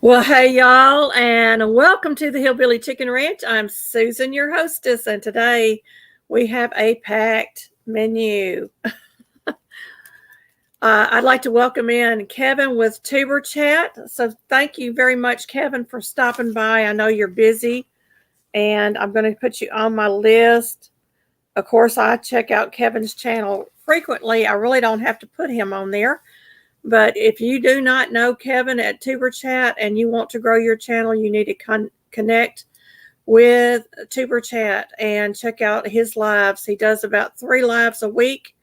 Well, hey, y'all, and welcome to the Hillbilly Chicken Ranch. I'm Susan, your hostess, and today we have a packed menu. I'd like to welcome in Kevin with Tuber Chat. So, thank you very much, Kevin, for stopping by. I know you're busy, and I'm going to put you on my list. Of course, I check out Kevin's channel frequently. I really don't have to put him on there. But if you do not know Kevin at Tuber Chat and you want to grow your channel, you need to connect with Tuber Chat and check out his lives. He does about 3 lives a week.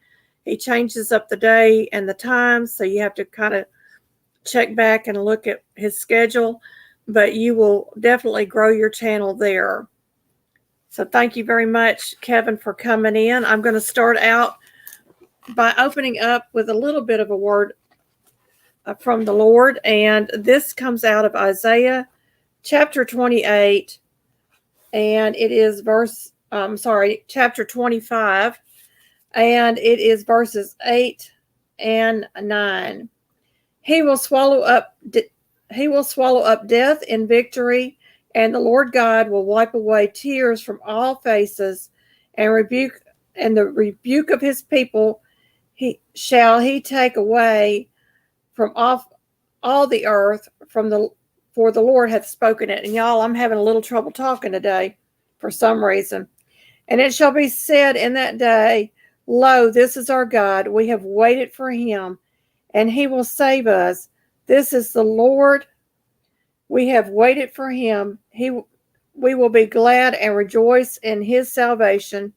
He changes up the day and the times, so you have to kind of check back and look at his schedule. But you will definitely grow your channel there. So thank you very much, Kevin, for coming in. I'm going to start out by opening up with a little bit of a word from the Lord, and this comes out of Isaiah chapter 28, and it is chapter 25, and it is verses 8 and 9. He will swallow up death in victory, and the Lord God will wipe away tears from all faces, and the rebuke of his people he take away from off all the earth for the Lord hath spoken it. And y'all, I'm having a little trouble talking today for some reason. And it shall be said in that day, lo, this is our God. We have waited for him, and he will save us. This is the Lord. We have waited for him. We will be glad and rejoice in his salvation.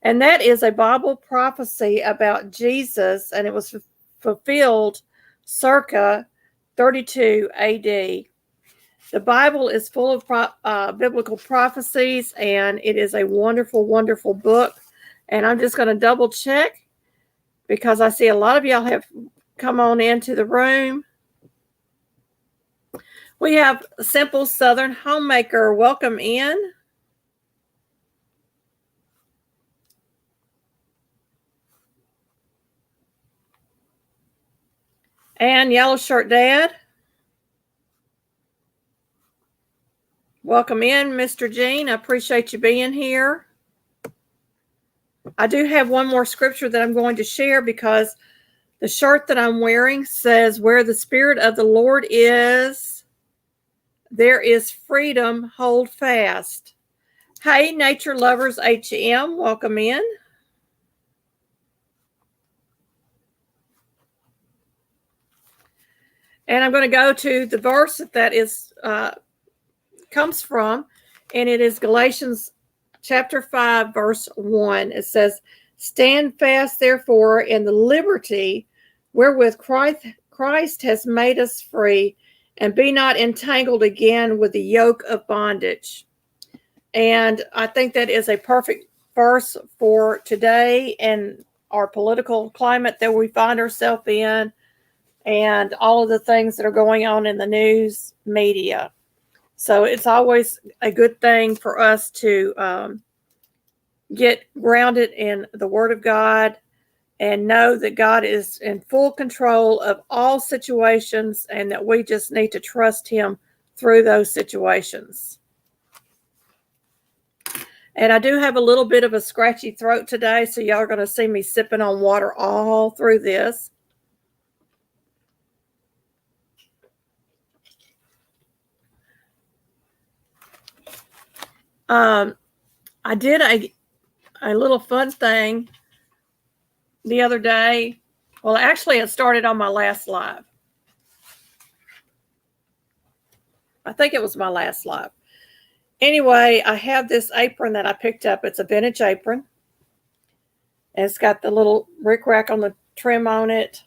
And that is a Bible prophecy about Jesus, and it was fulfilled circa 32 AD. The Bible is full of biblical prophecies, and it is a wonderful, wonderful book. And I'm just going to double check because I see a lot of y'all have come on into the room. We have Simple Southern Homemaker. Welcome in. And Yellow Shirt Dad. Welcome in, Mr. Gene. I appreciate you being here. I do have one more scripture that I'm going to share because the shirt that I'm wearing says, where the Spirit of the Lord is, there is freedom, hold fast. Hey, Nature Lovers HM, welcome in. And I'm going to go to the verse that is comes from, and it is Galatians chapter 5, verse 1. It says, stand fast, therefore, in the liberty wherewith Christ has made us free, and be not entangled again with the yoke of bondage. And I think that is a perfect verse for today and our political climate that we find ourselves in, and all of the things that are going on in the news media. So it's always a good thing for us to get grounded in the Word of God and know that God is in full control of all situations, and that we just need to trust him through those situations. And I do have a little bit of a scratchy throat today, so y'all are going to see me sipping on water all through this. I did a little fun thing the other day. Well, actually, it started on my last live. I think it was my last live. Anyway, I have this apron that I picked up. It's a vintage apron. And it's got the little rickrack on the trim on it.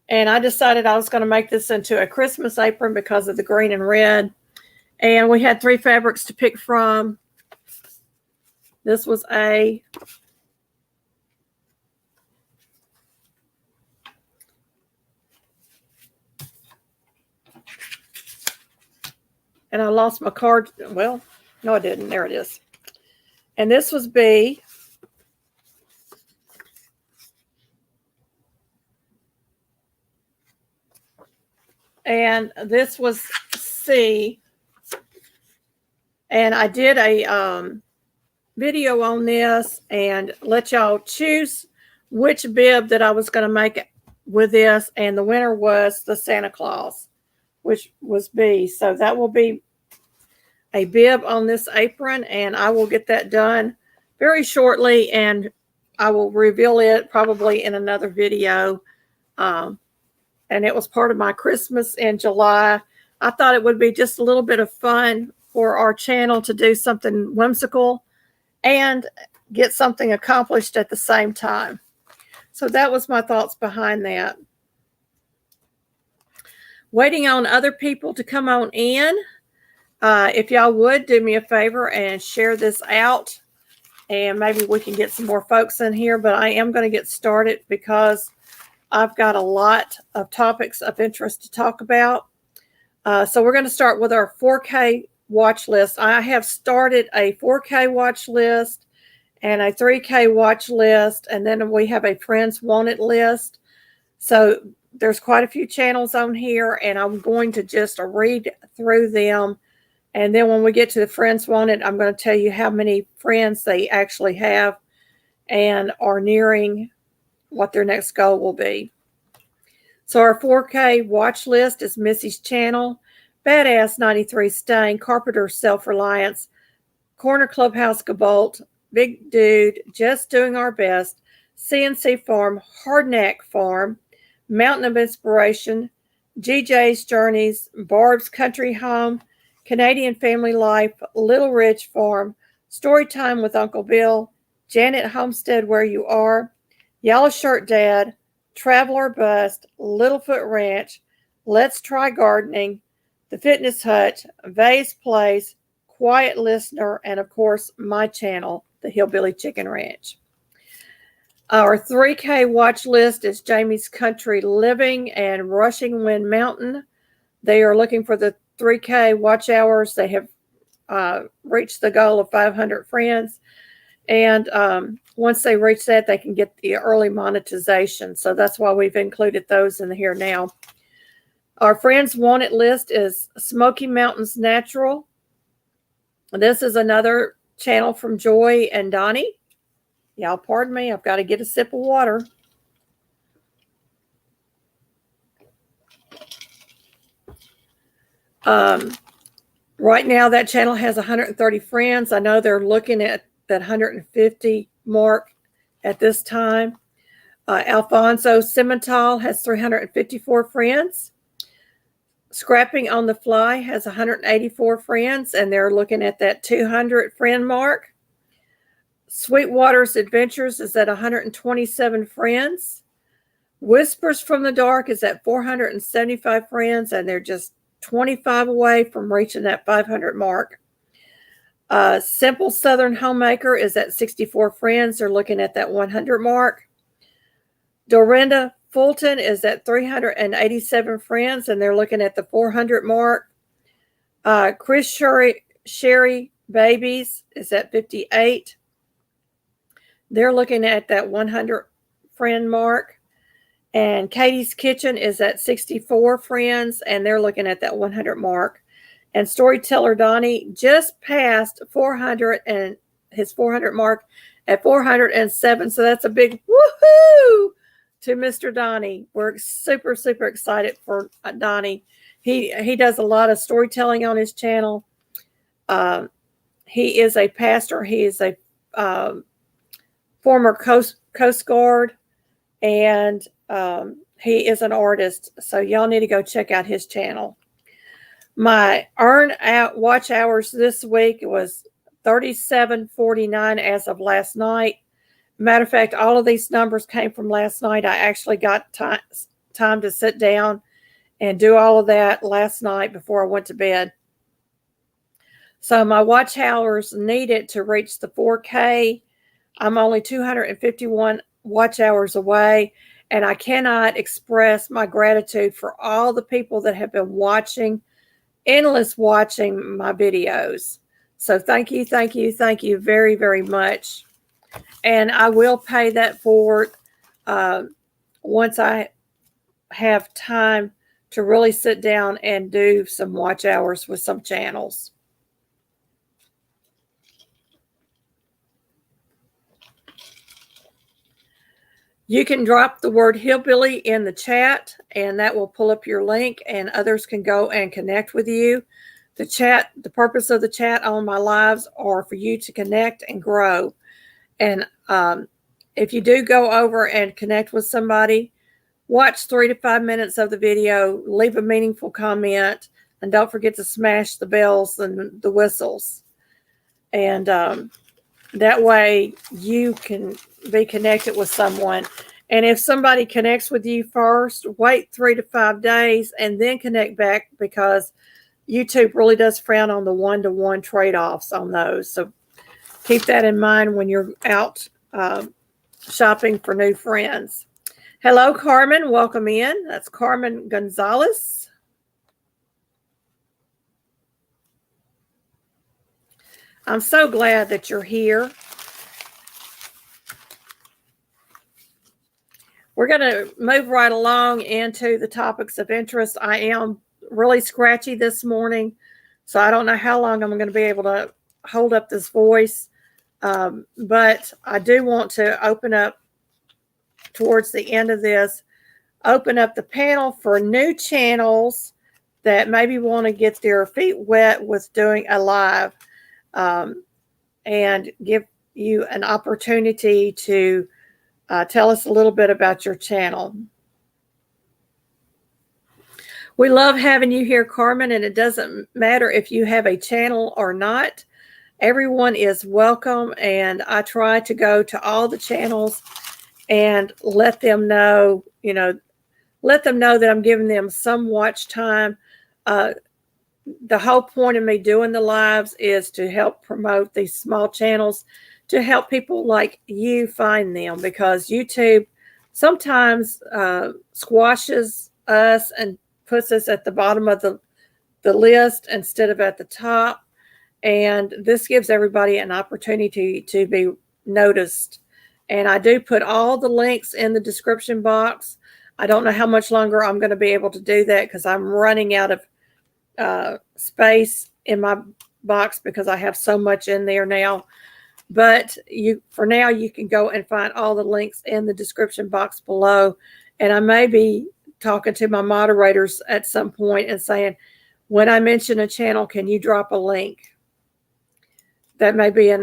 And I decided I was going to make this into a Christmas apron because of the green and red. And we had 3 fabrics to pick from. This was A. And I lost my card. Well, no, I didn't. There it is. And this was B. And this was see, and I did a video on this and let y'all choose which bib that I was going to make with this, and the winner was the Santa Claus, which was B. So that will be a bib on this apron, and I will get that done very shortly, and I will reveal it probably in another video. And it was part of my Christmas in July. I thought it would be just a little bit of fun for our channel to do something whimsical and get something accomplished at the same time. So that was my thoughts behind that. Waiting on other people to come on in. If y'all would do me a favor and share this out, and maybe we can get some more folks in here, but I am going to get started because I've got a lot of topics of interest to talk about. So we're going to start with our 4K watch list. I have started a 4K watch list and a 3K watch list, and then we have a Friends Wanted list. So there's quite a few channels on here, and I'm going to just read through them. And then when we get to the Friends Wanted, I'm going to tell you how many friends they actually have and are nearing what their next goal will be. So our 4K watch list is Missy's Channel, Badass 93 Stain, Carpenter Self-Reliance, Corner Clubhouse Gabolt, Big Dude, Just Doing Our Best, CNC Farm, Hardneck Farm, Mountain of Inspiration, GJ's Journeys, Barb's Country Home, Canadian Family Life, Little Ridge Farm, Storytime with Uncle Bill, Janet Homestead Where You Are, Yellow Shirt Dad, Traveler Bust, Littlefoot Ranch, Let's Try Gardening, The Fitness Hut, Vay's Place, Quiet Listener, and of course my channel, The Hillbilly Chicken Ranch. Our 3K watch list is Jamie's Country Living and Rushing Wind Mountain. They are looking for the 3K watch hours. They have reached the goal of 500 friends. And once they reach that, they can get the early monetization. So that's why we've included those in here now. Our Friends Wanted list is Smoky Mountains Natural. This is another channel from Joy and Donnie. Y'all pardon me, I've got to get a sip of water. Right now, that channel has 130 friends. I know they're looking at that 150 mark at this time. Alfonso Simmental has 354 friends. Scrapping on the Fly has 184 friends, and they're looking at that 200 friend mark. Sweetwater's Adventures is at 127 friends. Whispers from the Dark is at 475 friends, and they're just 25 away from reaching that 500 mark. Simple Southern Homemaker is at 64 friends. They're looking at that 100 mark. Dorinda Fulton is at 387 friends, and they're looking at the 400 mark. Chris Sherry Babies is at 58. They're looking at that 100 friend mark. And Katie's Kitchen is at 64 friends, and they're looking at that 100 mark. And Storyteller Donnie just passed 400 and his 400 mark at 407. So that's a big woohoo to Mr. Donnie. We're super, super excited for Donnie. He does a lot of storytelling on his channel. He is a pastor. He is a former Coast Guard, and he is an artist. So y'all need to go check out his channel. My watch hours this week was 3749 as of last night. Matter of fact, all of these numbers came from last night. I actually got time to sit down and do all of that last night before I went to bed. So my watch hours needed to reach the 4K. I'm only 251 watch hours away, and I cannot express my gratitude for all the people that have been watching, endless watching my videos. So thank you very, very much. And I will pay that forward once I have time to really sit down and do some watch hours with some channels. You can drop the word hillbilly in the chat, and that will pull up your link, and others can go and connect with you. The purpose of the chat on my lives are for you to connect and grow. And if you do go over and connect with somebody, watch 3 to 5 minutes of the video, leave a meaningful comment, and don't forget to smash the bells and the whistles. And that way you can be connected with someone. And if somebody connects with you first, wait 3 to 5 days and then connect back, because YouTube really does frown on the one-to-one trade-offs on those. So keep that in mind when you're out shopping for new friends. Hello, Carmen. Welcome in. That's Carmen Gonzalez. I'm so glad that you're here. We're going to move right along into the topics of interest. I am really scratchy this morning, so I don't know how long I'm going to be able to hold up this voice. But I do want to open up towards the end of this, open up the panel for new channels that maybe want to get their feet wet with doing a live, and give you an opportunity to tell us a little bit about your channel. We love having you here, Carmen, and it doesn't matter if you have a channel or not. Everyone is welcome, and I try to go to all the channels and let them know, that I'm giving them some watch time. The whole point of me doing the lives is to help promote these small channels, to help people like you find them, because YouTube sometimes squashes us and puts us at the bottom of the list instead of at the top. And this gives everybody an opportunity to be noticed. And I do put all the links in the description box. I don't know how much longer I'm going to be able to do that, because I'm running out of space in my box because I have so much in there now. But for now, you can go and find all the links in the description box below. And I may be talking to my moderators at some point and saying, when I mention a channel, can you drop a link? That may be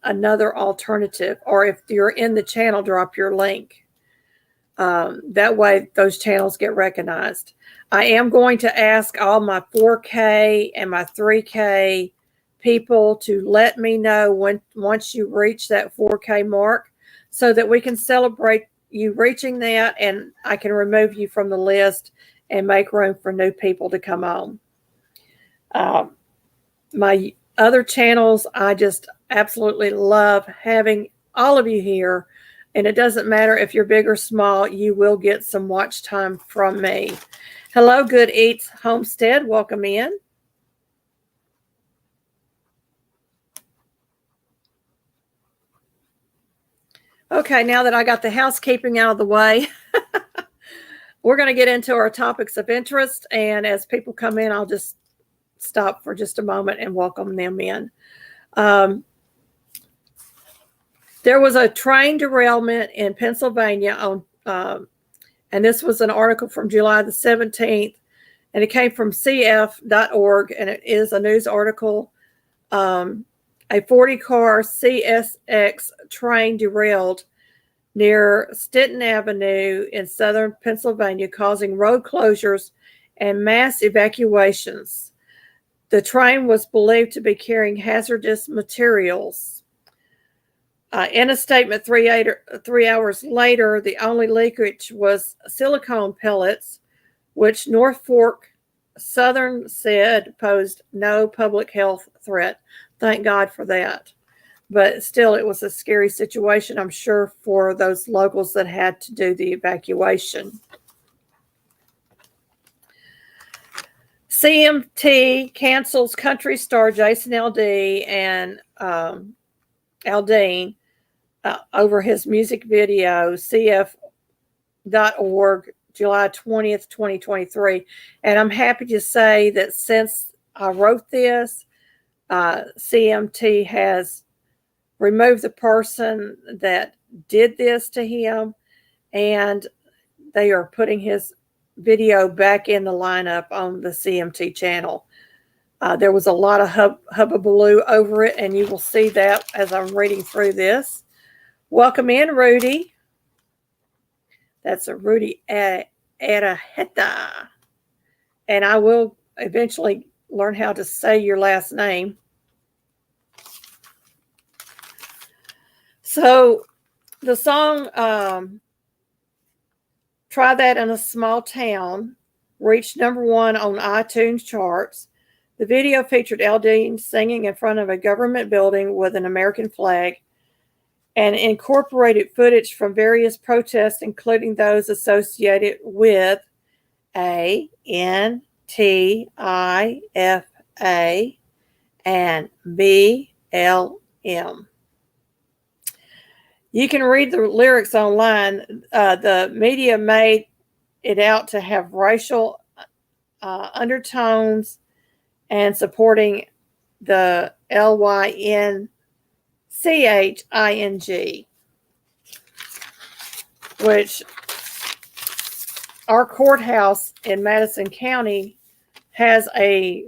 another alternative. Or if you're in the channel, drop your link. That way, those channels get recognized. I am going to ask all my 4K and my 3K people to let me know once you reach that 4K mark, so that we can celebrate you reaching that, and I can remove you from the list and make room for new people to come on. My other channels, I just absolutely love having all of you here. And it doesn't matter if you're big or small, you will get some watch time from me. Hello, Good Eats Homestead. Welcome in. Okay, now that I got the housekeeping out of the way, we're going to get into our topics of interest. And as people come in, I'll just stop for just a moment and welcome them in. There was a train derailment in Pennsylvania and this was an article from July the 17th, and it came from cf.org, and it is a news article. A 40-car CSX train derailed near Stenton Avenue in southern Pennsylvania, causing road closures and mass evacuations. The train was believed to be carrying hazardous materials. In a statement 3 hours later, the only leakage was silicone pellets, which Norfolk Southern said posed no public health threat. Thank God for that. But still, it was a scary situation, I'm sure, for those locals that had to do the evacuation. CMT cancels country star Jason Aldean and Aldean over his music video. CF.org July 20th, 2023. And I'm happy to say that since I wrote this, CMT has removed the person that did this to him, and they are putting his video back in the lineup on the CMT channel. There was a lot of hubbubaloo over it, and you will see that as I'm reading through this. Welcome in, Rudy. That's a Rudy Araheta. And I will eventually learn how to say your last name. So the song Try That in a Small Town reached #1 on iTunes charts. The video featured Aldean singing in front of a government building with an American flag and incorporated footage from various protests, including those associated with ANTIFA and BLM. You can read the lyrics online. The media made it out to have racial undertones and supporting the LYNCHING, which our courthouse in Madison County has a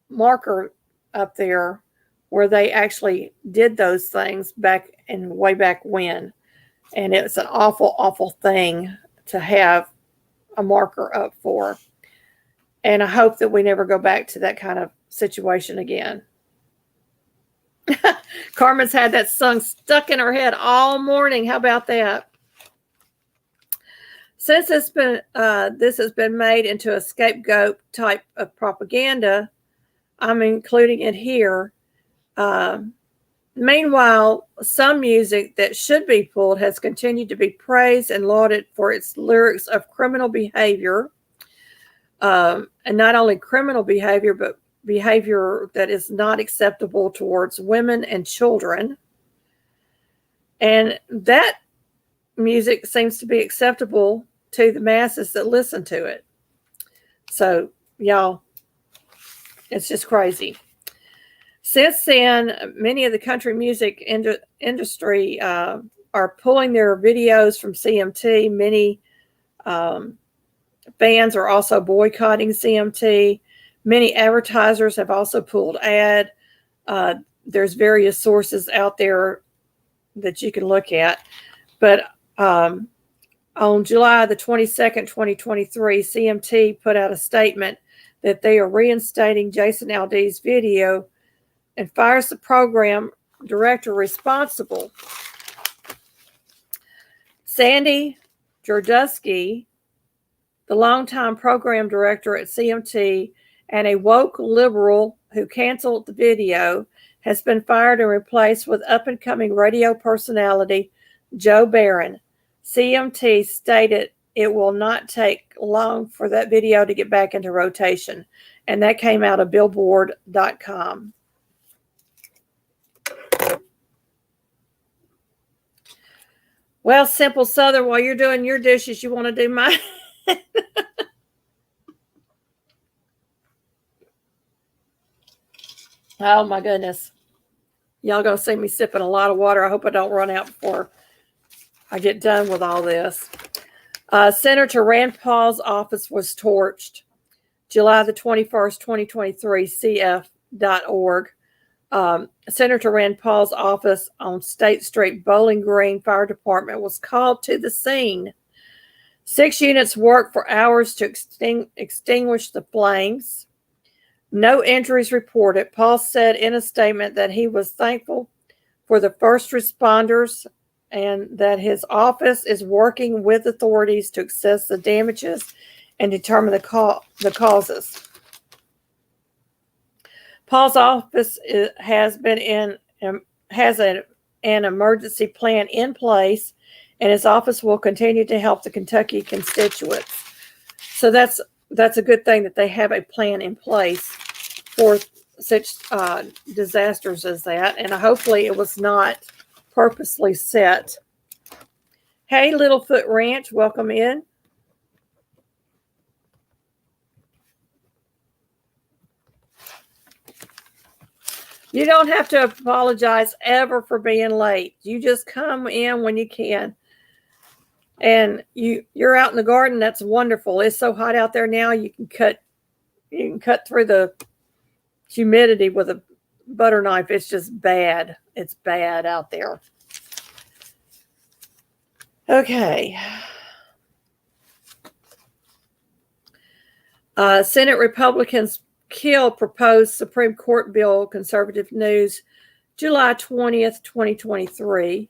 marker up there where they actually did those things way back when. And it's an awful, awful thing to have a marker up for. And I hope that we never go back to that kind of situation again. Carmen's had that song stuck in her head all morning. How about that? Since this has been made into a scapegoat type of propaganda, I'm including it here. Meanwhile, some music that should be pulled has continued to be praised and lauded for its lyrics of criminal behavior. And not only criminal behavior, but behavior that is not acceptable towards women and children. And that music seems to be acceptable to the masses that listen to it. So, y'all, it's just crazy. Since then, many of the country music industry are pulling their videos from CMT. Many fans are also boycotting CMT. Many advertisers have also pulled ad. There's various sources out there that you can look at. But on July the 22nd, 2023, CMT put out a statement that they are reinstating Jason Aldean's video and fires the program director responsible. Sandy Jardusky, the longtime program director at CMT and a woke liberal who canceled the video, has been fired and replaced with up-and-coming radio personality Joe Barron. CMT stated it will not take long for that video to get back into rotation, and that came out of Billboard.com. Well, Simple Southern, while you're doing your dishes, you want to do mine? Oh, my goodness. Y'all going to see me sipping a lot of water. I hope I don't run out before I get done with all this. Senator Rand Paul's office was torched. July the 21st, 2023, CF.org. Senator Rand Paul's office on State Street, Bowling Green Fire Department was called to the scene. 6 units worked for hours to extinguish the flames. No injuries reported. Paul said in a statement that he was thankful for the first responders and that his office is working with authorities to assess the damages and determine the causes. Paul's office has an emergency plan in place, and his office will continue to help the Kentucky constituents. So that's a good thing that they have a plan in place for such disasters as that, and hopefully it was not purposely set. Hey, Littlefoot Ranch, welcome in. You don't have to apologize ever for being late. You just come in when you can. And you're out in the garden. That's wonderful. It's so hot out there now. You can cut through the humidity with a butter knife. It's just bad. It's bad out there. Okay. Senate Republicans kill proposed Supreme Court bill, Conservative News, July 20th, 2023.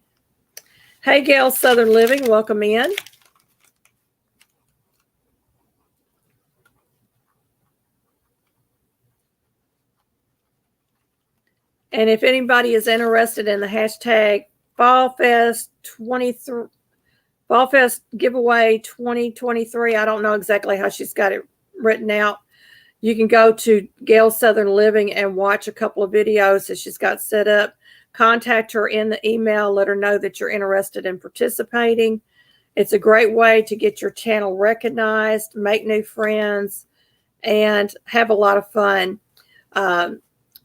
Hey, Gail, Southern Living, welcome in. And if anybody is interested in the hashtag FallFest 23, FallFest giveaway 2023, I don't know exactly how she's got it written out. You can go to Gail Southern Living and watch a couple of videos that she's got set up. Contact her in the email. Let her know that you're interested in participating. It's a great way to get your channel recognized, make new friends, and have a lot of fun.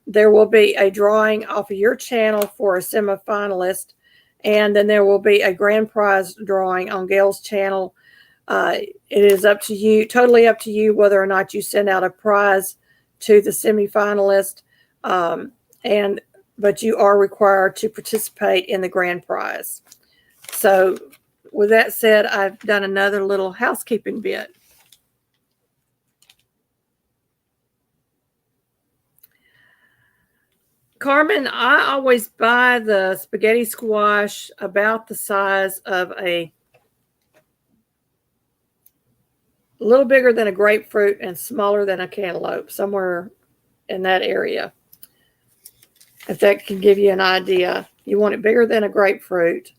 There will be a drawing off of your channel for a semifinalist, and then there will be a grand prize drawing on Gail's channel. It is up to you, totally up to you, whether or not you send out a prize to the semifinalist, but you are required to participate in the grand prize. So with that said, I've done another little housekeeping bit. Carmen, I always buy the spaghetti squash about the size of a little bigger than a grapefruit and smaller than a cantaloupe, somewhere in that area. If that can give you an idea. You want it bigger than a grapefruit,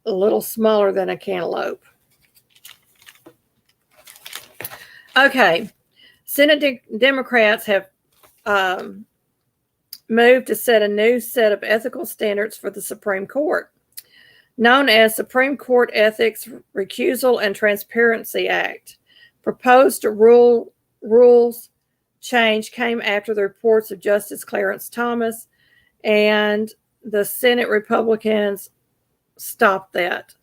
a little smaller than a cantaloupe. Okay. Senate Democrats have moved to set a new set of ethical standards for the Supreme Court, known as Supreme Court Ethics Recusal and Transparency Act. Proposed rules change came after the reports of Justice Clarence Thomas, and the Senate Republicans stopped that.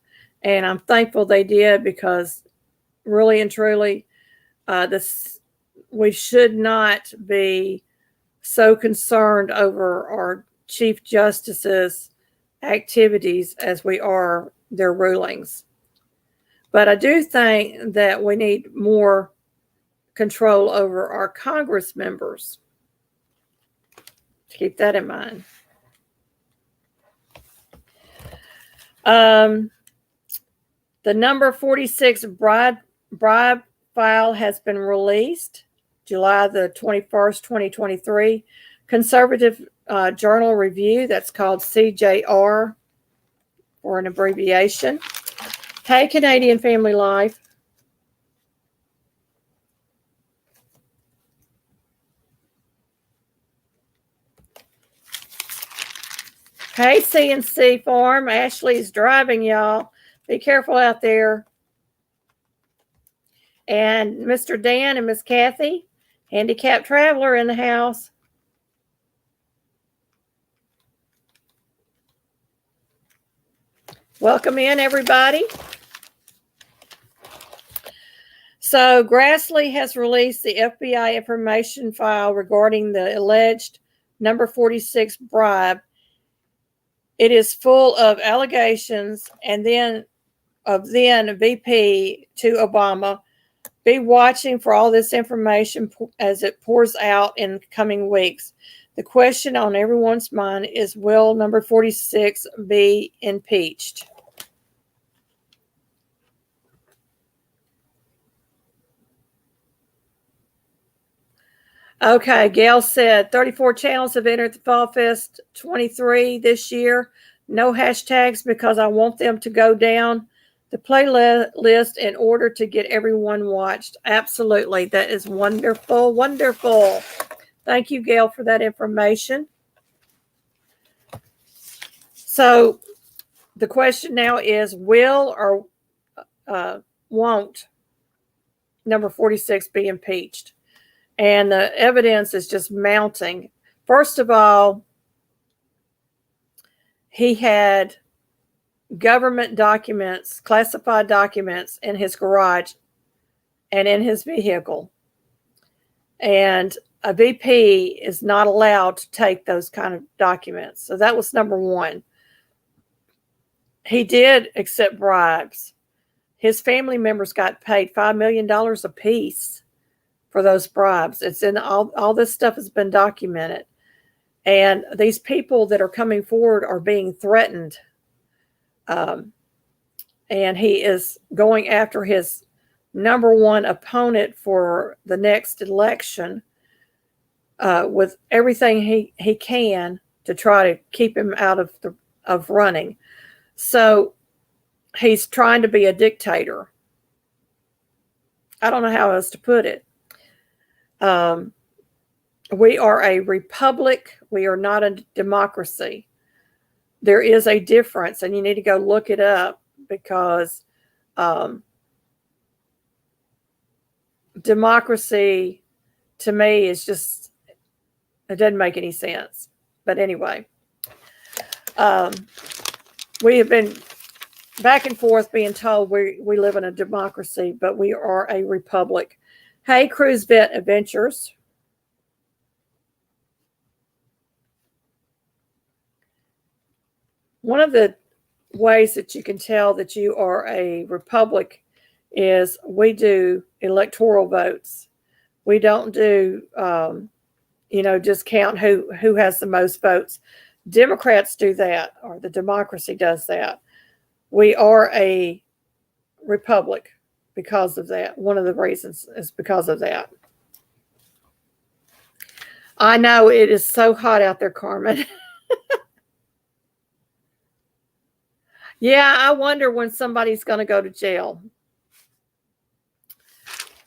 And I'm thankful they did, because really and truly, we should not be so concerned over our Chief Justice's activities as we are their rulings. But I do think that we need more control over our Congress members. Keep that in mind. The number 46 bribe file has been released, July the 21st, 2023. Conservative Journal Review, that's called CJR for an abbreviation. Hey, Canadian Family Life. Hey, CNC Farm. Ashley's driving, y'all. Be careful out there. And Mr. Dan and Miss Kathy, handicapped traveler in the house. Welcome in, everybody. So Grassley has released the FBI information file regarding the alleged number 46 bribe. It is full of allegations, and then VP to Obama. Be watching for all this information as it pours out in coming weeks. The question on everyone's mind is, will number 46 be impeached? Okay, Gail said 34 channels have entered the Fall Fest 23 this year. No hashtags because I want them to go down the playlist in order to get everyone watched. Absolutely. That is wonderful. Wonderful. Thank you, Gail, for that information. So the question now is, will or won't number 46 be impeached? And the evidence is just mounting. First of all, he had government documents, classified documents in his garage and in his vehicle. And a VP is not allowed to take those kind of documents. So that was number one. He did accept bribes. His family members got paid $5 million apiece for those bribes. It's in all this stuff has been documented. And these people that are coming forward are being threatened. And he is going after his number one opponent for the next election with everything he can to try to keep him out of running. So he's trying to be a dictator. I don't know how else to put it. We are a republic. We are not a democracy. There is a difference, and you need to go look it up, because democracy to me is just, it doesn't make any sense. But anyway, we have been back and forth being told we live in a democracy, but we are a republic. Hey, Cruise Vet Adventures. One of the ways that you can tell that you are a republic is we do electoral votes. We don't do, just count who has the most votes. Democrats do that, or the democracy does that. We are a republic because of that. One of the reasons is because of that. I know it is so hot out there, Carmen. Yeah, I wonder when somebody's going to go to jail.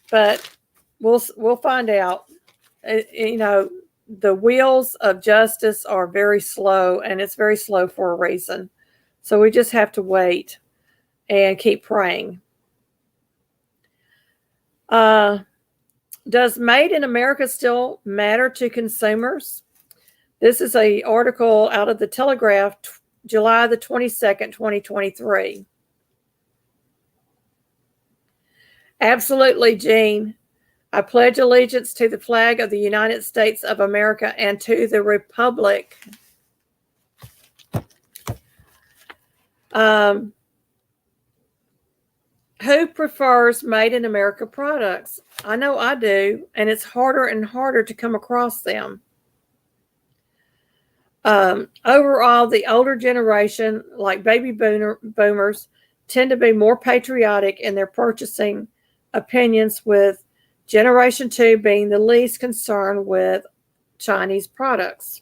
But we'll find out. The wheels of justice are very slow, and it's very slow for a reason. So we just have to wait and keep praying. Does Made in America still matter to consumers? This is an article out of the Telegraph, July the 22nd, 2023. Absolutely, Jean. I pledge allegiance to the flag of the United States of America and to the republic. Who prefers Made in America products? I know I do, and it's harder and harder to come across them. Overall, the older generation, like baby boomers, tend to be more patriotic in their purchasing opinions, with Generation 2 being the least concerned with Chinese products.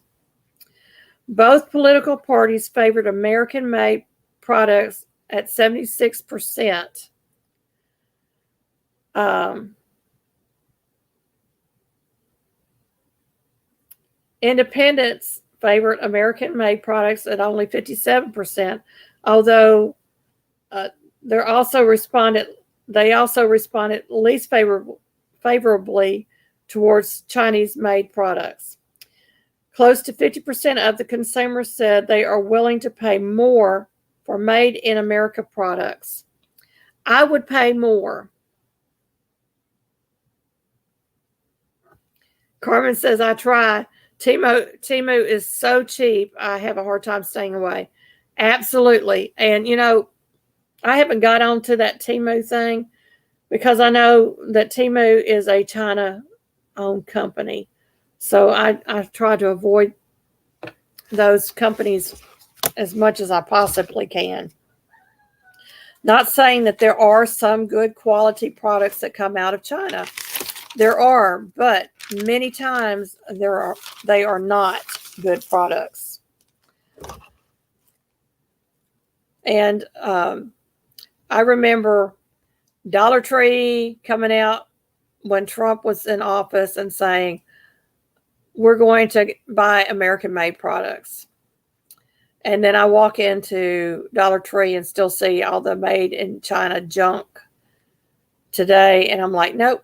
Both political parties favored American-made products at 76%. Independents favored American-made products at only 57%, although they also responded least favorably towards Chinese-made products. Close to 50% of the consumers said they are willing to pay more for Made in America products. I would pay more. Carmen says, I try. Temu is so cheap, I have a hard time staying away. Absolutely. And, I haven't got onto that Temu thing because I know that Temu is a China-owned company. So I try to avoid those companies as much as I possibly can. Not saying that there are some good quality products that come out of China. There are, but many times they are not good products. And I remember Dollar Tree coming out when Trump was in office and saying, we're going to buy American-made products. And then I walk into Dollar Tree and still see all the made in China junk today. And I'm like, nope.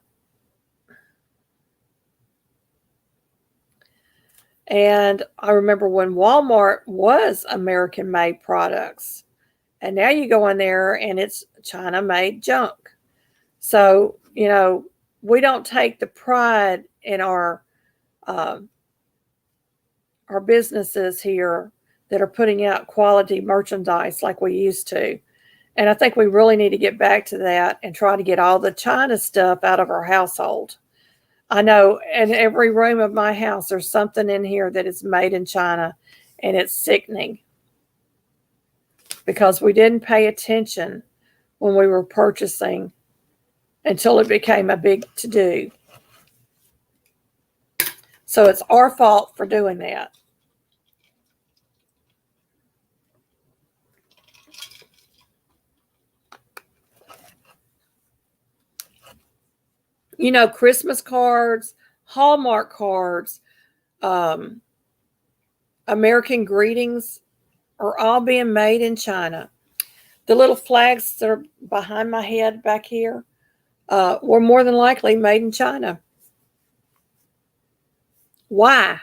And I remember when Walmart was American-made products. And now you go in there and it's China-made junk. So, we don't take the pride in uh, our businesses here that are putting out quality merchandise like we used to. And I think we really need to get back to that and try to get all the China stuff out of our household. I know in every room of my house, there's something in here that is made in China, and it's sickening because we didn't pay attention when we were purchasing until it became a big to-do. So it's our fault for doing that. Christmas cards, Hallmark cards, American greetings are all being made in China. The little flags that are behind my head back here were more than likely made in China. Why?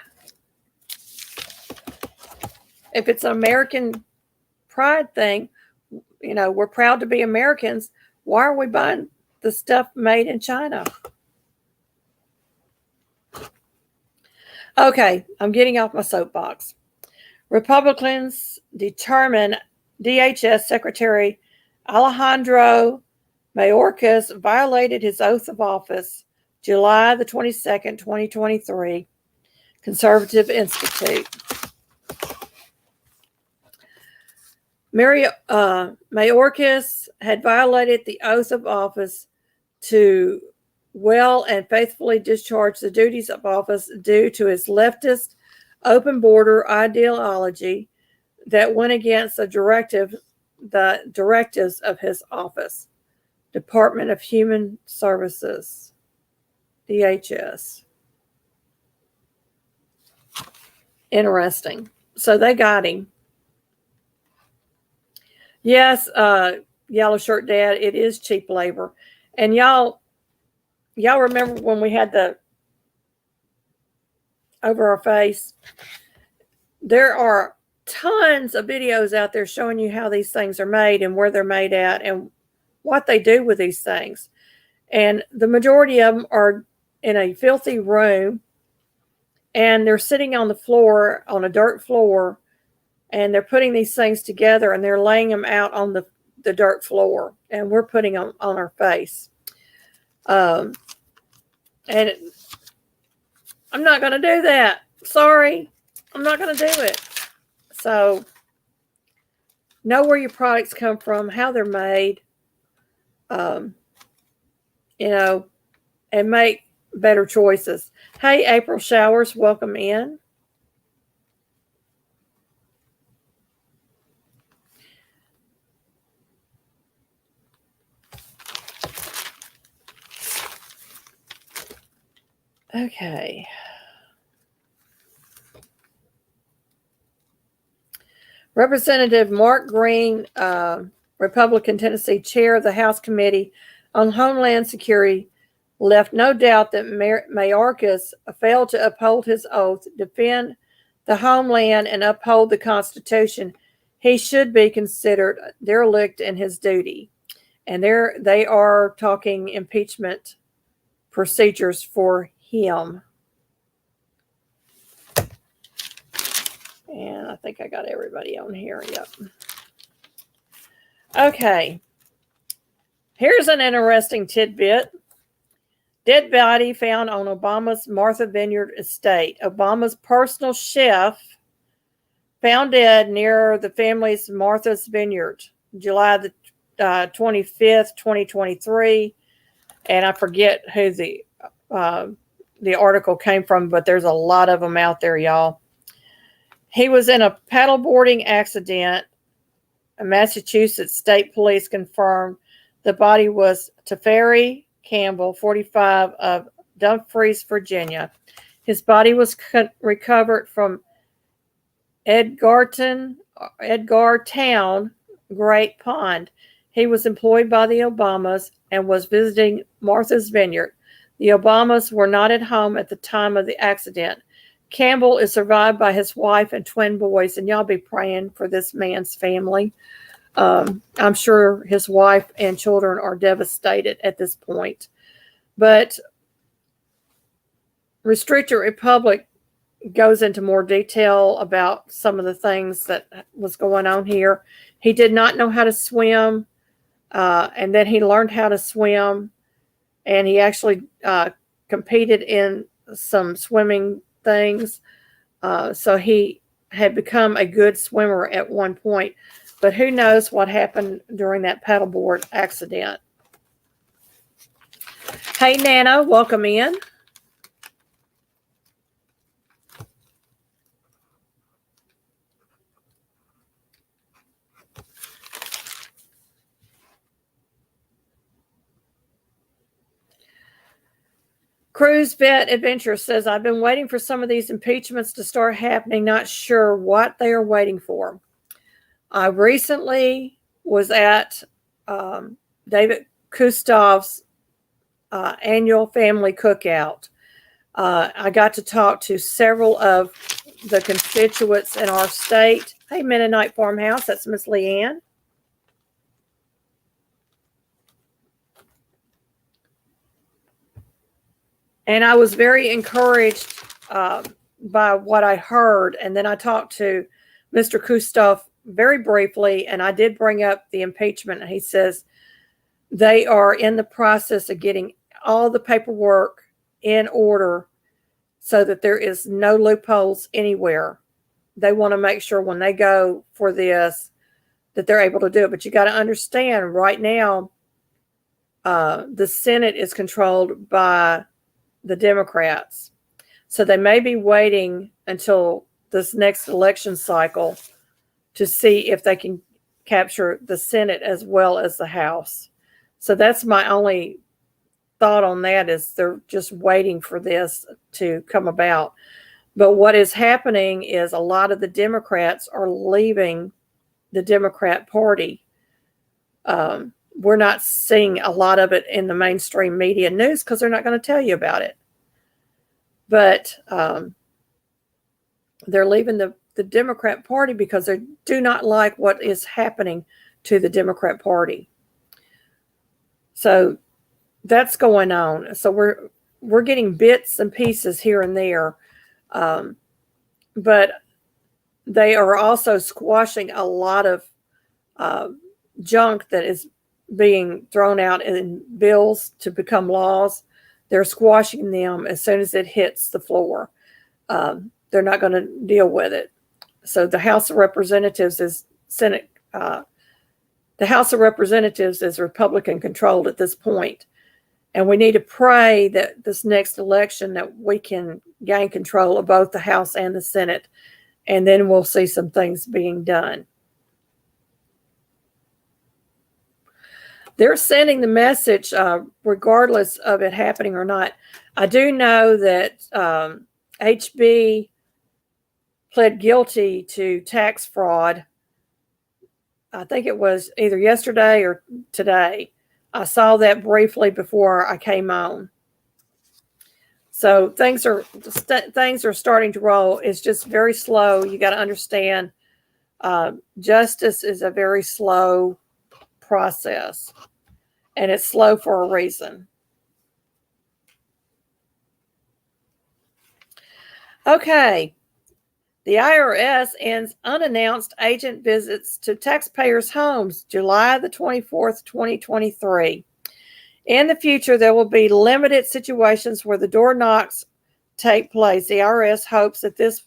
If it's an American pride thing, we're proud to be Americans. Why are we buying the stuff made in China? Okay, I'm getting off my soapbox. Republicans determine DHS Secretary Alejandro Mayorkas violated his oath of office July the 22nd, 2023. Conservative Institute. Mayorkas had violated the oath of office to well and faithfully discharge the duties of office due to his leftist open border ideology that went against the directives of his office, Department of Human Services, DHS. Interesting. So they got him. Yes, Yellow Shirt Dad, it is cheap labor. And y'all remember when we had the over our face? There are tons of videos out there showing you how these things are made and where they're made at and what they do with these things. And the majority of them are in a filthy room and they're sitting on the floor, on a dirt floor, and they're putting these things together and they're laying them out on the dirt floor, and we're putting them on our face. And I'm not going to do that. Sorry, I'm not going to do it. So know where your products come from, how they're made, and make better choices. Hey, April Showers, welcome in. Okay. Representative Mark Green, Republican Tennessee chair of the House Committee on Homeland Security, left no doubt that Mayorkas failed to uphold his oath, defend the homeland, and uphold the Constitution. He should be considered derelict in his duty. And they are talking impeachment procedures for him. And I think I got everybody on here. Yep. Okay. Here's an interesting tidbit. Dead body found on Obama's Martha Vineyard estate. Obama's personal chef found dead near the family's Martha's Vineyard, July the 25th, 2023. And I forget who the article came from, but there's a lot of them out there, y'all. He was in a paddleboarding accident. Massachusetts State Police confirmed the body was Teferi Campbell, 45, of Dumfries, Virginia. His body was recovered from Edgartown, Great Pond. He was employed by the Obamas and was visiting Martha's Vineyard. The Obamas were not at home at the time of the accident. Campbell is survived by his wife and twin boys, and y'all be praying for this man's family. I'm sure his wife and children are devastated at this point. But Restricted Republic goes into more detail about some of the things that was going on here. He did not know how to swim, and then he learned how to swim, and he actually competed in some swimming things. So he had become a good swimmer at one point, but who knows what happened during that paddleboard accident. Hey, Nana, welcome in. Cruise Vet Adventure says, I've been waiting for some of these impeachments to start happening, not sure what they are waiting for. I recently was at David Kustov's annual family cookout. I got to talk to several of the constituents in our state. Hey, Mennonite Farmhouse, that's Miss Leanne. And I was very encouraged by what I heard. And then I talked to Mr. Kustov very briefly, and I did bring up the impeachment. And he says they are in the process of getting all the paperwork in order so that there is no loopholes anywhere. They want to make sure when they go for this that they're able to do it. But you got to understand right now, the Senate is controlled by the Democrats. So they may be waiting until this next election cycle to see if they can capture the Senate as well as the House. So that's my only thought on that, is they're just waiting for this to come about. But what is happening is a lot of the Democrats are leaving the Democrat Party. We're not seeing a lot of it in the mainstream media news because they're not going to tell you about it. But they're leaving the Democrat Party because they do not like what is happening to the Democrat Party. So that's going on. So we're getting bits and pieces here and there. But they are also squashing a lot of junk that is being thrown out in bills to become laws. They're squashing them as soon as it hits the floor. They're not going to deal with it. So the House of Representatives is Senate. The House of Representatives is Republican controlled at this point. And we need to pray that this next election that we can gain control of both the House and the Senate. And then we'll see some things being done. They're sending the message regardless of it happening or not. I do know that HB pled guilty to tax fraud. I think it was either yesterday or today. I saw that briefly before I came on. So things are starting to roll. It's just very slow. You got to understand, justice is a very slow process, and it's slow for a reason. Okay. The IRS ends unannounced agent visits to taxpayers' homes July the 24th, 2023. In the future, there will be limited situations where the door knocks take place. The IRS hopes that this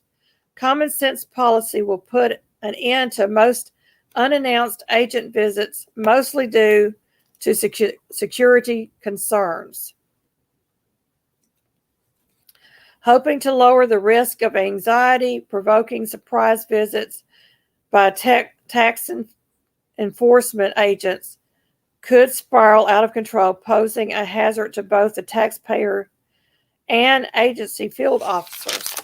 common sense policy will put an end to most unannounced agent visits, mostly due to security concerns. Hoping to lower the risk of anxiety-provoking surprise visits by tax enforcement agents could spiral out of control, posing a hazard to both the taxpayer and agency field officers.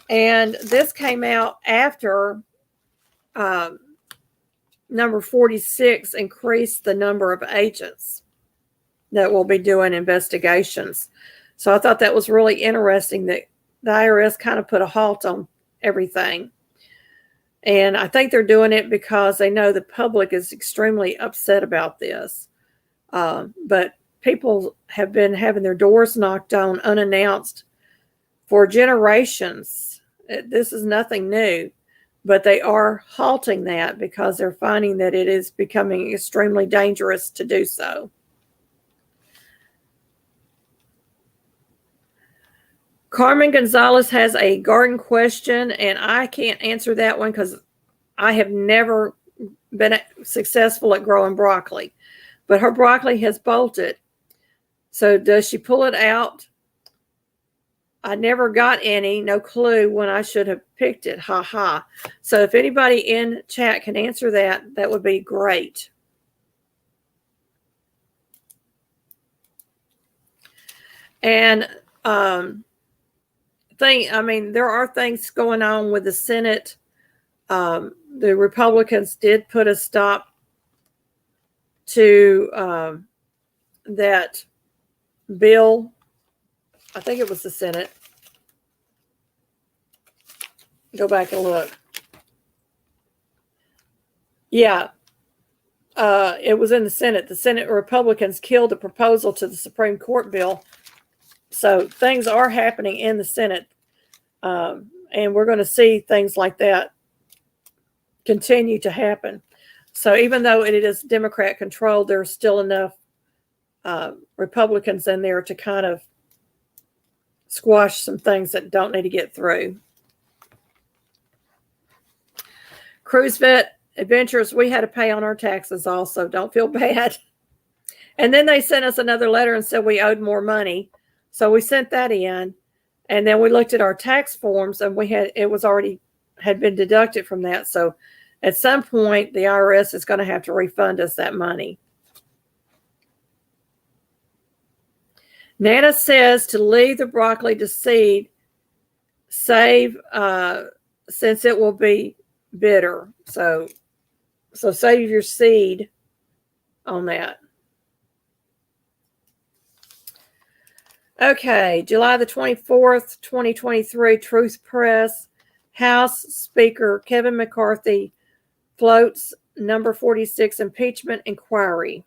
And this came out after number 46 increased the number of agents that will be doing investigations. So I thought that was really interesting that the IRS kind of put a halt on everything. And I think they're doing it because they know the public is extremely upset about this. But people have been having their doors knocked on unannounced for generations. This is nothing new, but they are halting that because they're finding that it is becoming extremely dangerous to do so. Carmen Gonzalez has a garden question, and I can't answer that one because I have never been successful at growing broccoli. But her broccoli has bolted. So does she pull it out? I never got any, no clue when I should have picked it. Ha ha. So if anybody in chat can answer that, that would be great. And there are things going on with the Senate. The Republicans did put a stop to that bill. I think it was the Senate. Go back and look. Yeah, it was in the Senate. The Senate Republicans killed a proposal to the Supreme Court bill. So things are happening in the Senate. And we're going to see things like that continue to happen. So even though it is Democrat controlled, there's still enough Republicans in there to kind of squash some things that don't need to get through. Cruise Vet Adventures, we had to pay on our taxes also. Don't feel bad. And then they sent us another letter and said we owed more money. So we sent that in. And then we looked at our tax forms and it was already had been deducted from that. So at some point, the IRS is going to have to refund us that money. Nana says to leave the broccoli to seed, save, since it will be bitter. So save your seed on that. Okay, July the 24th, 2023, Truth Press. House Speaker Kevin McCarthy floats number 46 impeachment inquiry.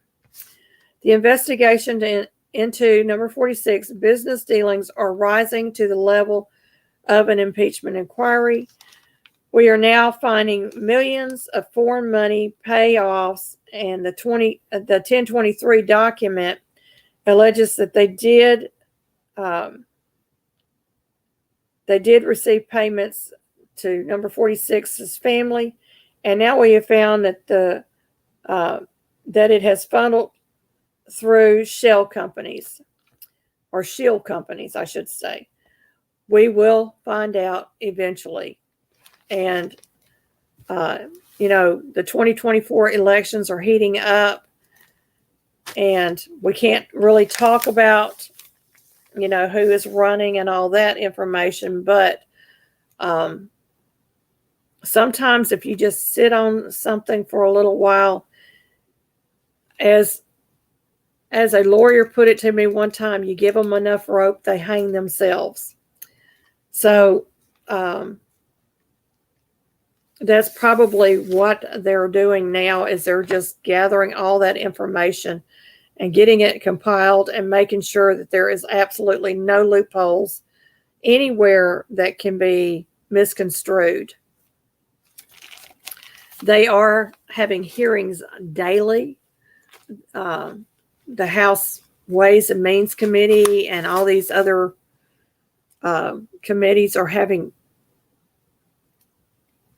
The investigation into number 46 business dealings are rising to the level of an impeachment inquiry. We are now finding millions of foreign money payoffs, and the 1023 document alleges that they did receive payments to number 46's family, and now we have found that that it has funneled through shell companies, or shield companies, I should say. We will find out eventually. And, the 2024 elections are heating up, and we can't really talk about, who is running and all that information. But sometimes if you just sit on something for a little while, as a lawyer put it to me one time, you give them enough rope, they hang themselves. So that's probably what they're doing now, is they're just gathering all that information and getting it compiled and making sure that there is absolutely no loopholes anywhere that can be misconstrued. They are having hearings daily. The House Ways and Means Committee and all these other committees are having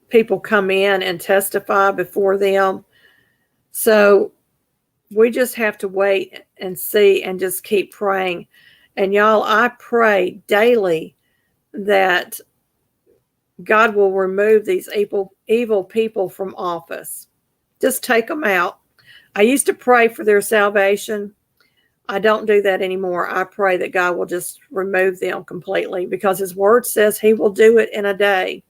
people come in and testify before them. So we just have to wait and see and just keep praying. And y'all, I pray daily that God will remove these evil people from office. Just take them out. I used to pray for their salvation. I don't do that anymore. I pray that God will just remove them completely, because his word says he will do it in a day.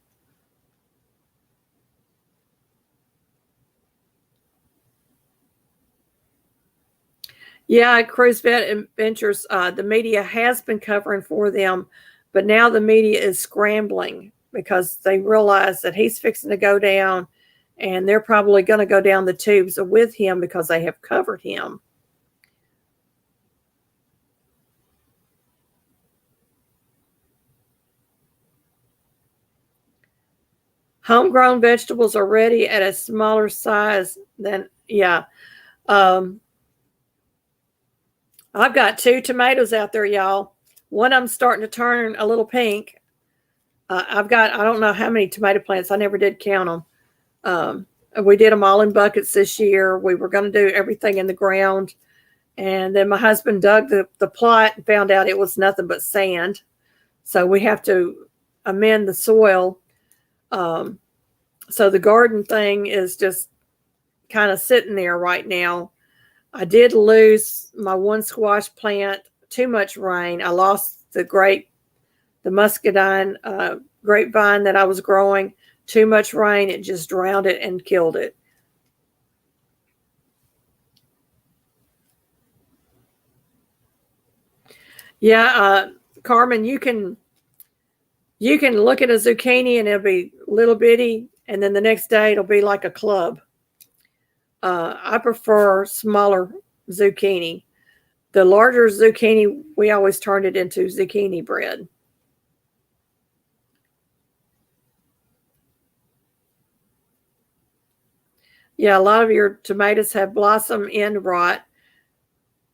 Yeah, Cruise Vet Adventures, the media has been covering for them, But now the media is scrambling because they realize that he's fixing to go down, and they're probably going to go down the tubes with him because they have covered him. Homegrown vegetables are ready at a smaller size than, yeah. I've got 2 tomatoes out there, y'all. One of them's starting to turn a little pink. I've got, I don't know how many tomato plants. I never did count them. We did them all in buckets this year. We were going to do everything in the ground. And then my husband dug the plot and found out it was nothing but sand. So we have to amend the soil. So the garden thing is just kind of sitting there right now. I did lose my one squash plant. Too much rain. I lost the muscadine grapevine that I was growing. Too much rain. It just drowned it and killed it. Yeah, Carmen, you can look at a zucchini and it'll be little bitty, and then the next day it'll be like a club. I prefer smaller zucchini. The larger zucchini, we always turned it into zucchini bread. Yeah, a lot of your tomatoes have blossom end rot.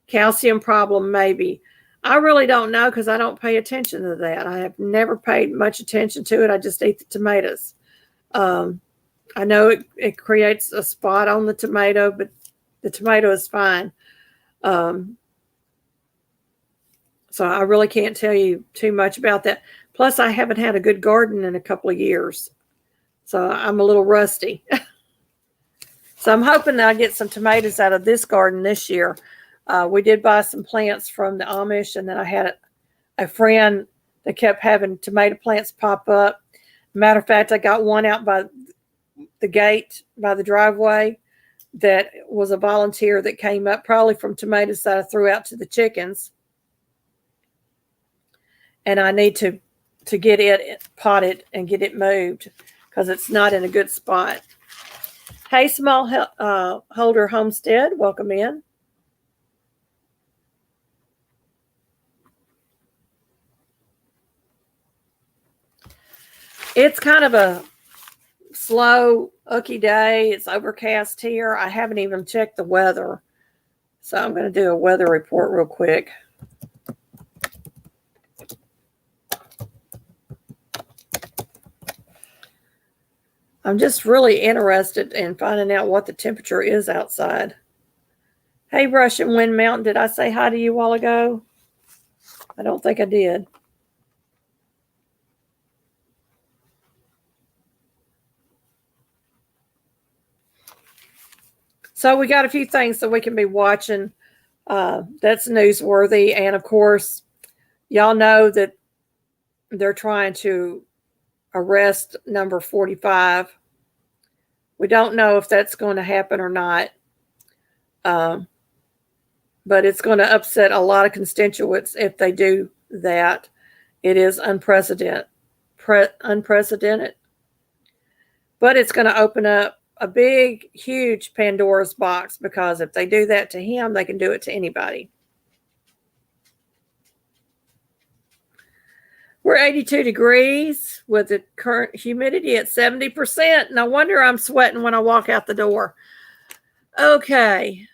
Calcium problem, maybe. I really don't know because I don't pay attention to that. I have never paid much attention to it. I just eat the tomatoes. I know it creates a spot on the tomato, but the tomato is fine. So I really can't tell you too much about that. Plus, I haven't had a good garden in a couple of years. So I'm a little rusty. So I'm hoping that I get some tomatoes out of this garden this year. We did buy some plants from the Amish, and then I had a friend that kept having tomato plants pop up. Matter of fact, I got one out by the gate, by the driveway, that was a volunteer that came up, probably from tomatoes that I threw out to the chickens. And I need to get it potted and get it moved because it's not in a good spot. Hey, Smallholder Homestead, welcome in. It's kind of a slow, ooky day. It's overcast here. I haven't even checked the weather. So I'm going to do a weather report real quick. I'm just really interested in finding out what the temperature is outside. Hey, Russian Wind Mountain, did I say hi to you a while ago? I don't think I did. So we got a few things that we can be watching that's newsworthy. And of course, y'all know that they're trying to arrest number 45. We don't know if that's going to happen or not. But it's going to upset a lot of constituents if they do that. It is unprecedented. But it's going to open up a big, huge Pandora's box, because if they do that to him, they can do it to anybody. We're 82 degrees with the current humidity at 70%. No wonder I'm sweating when I walk out the door. Okay.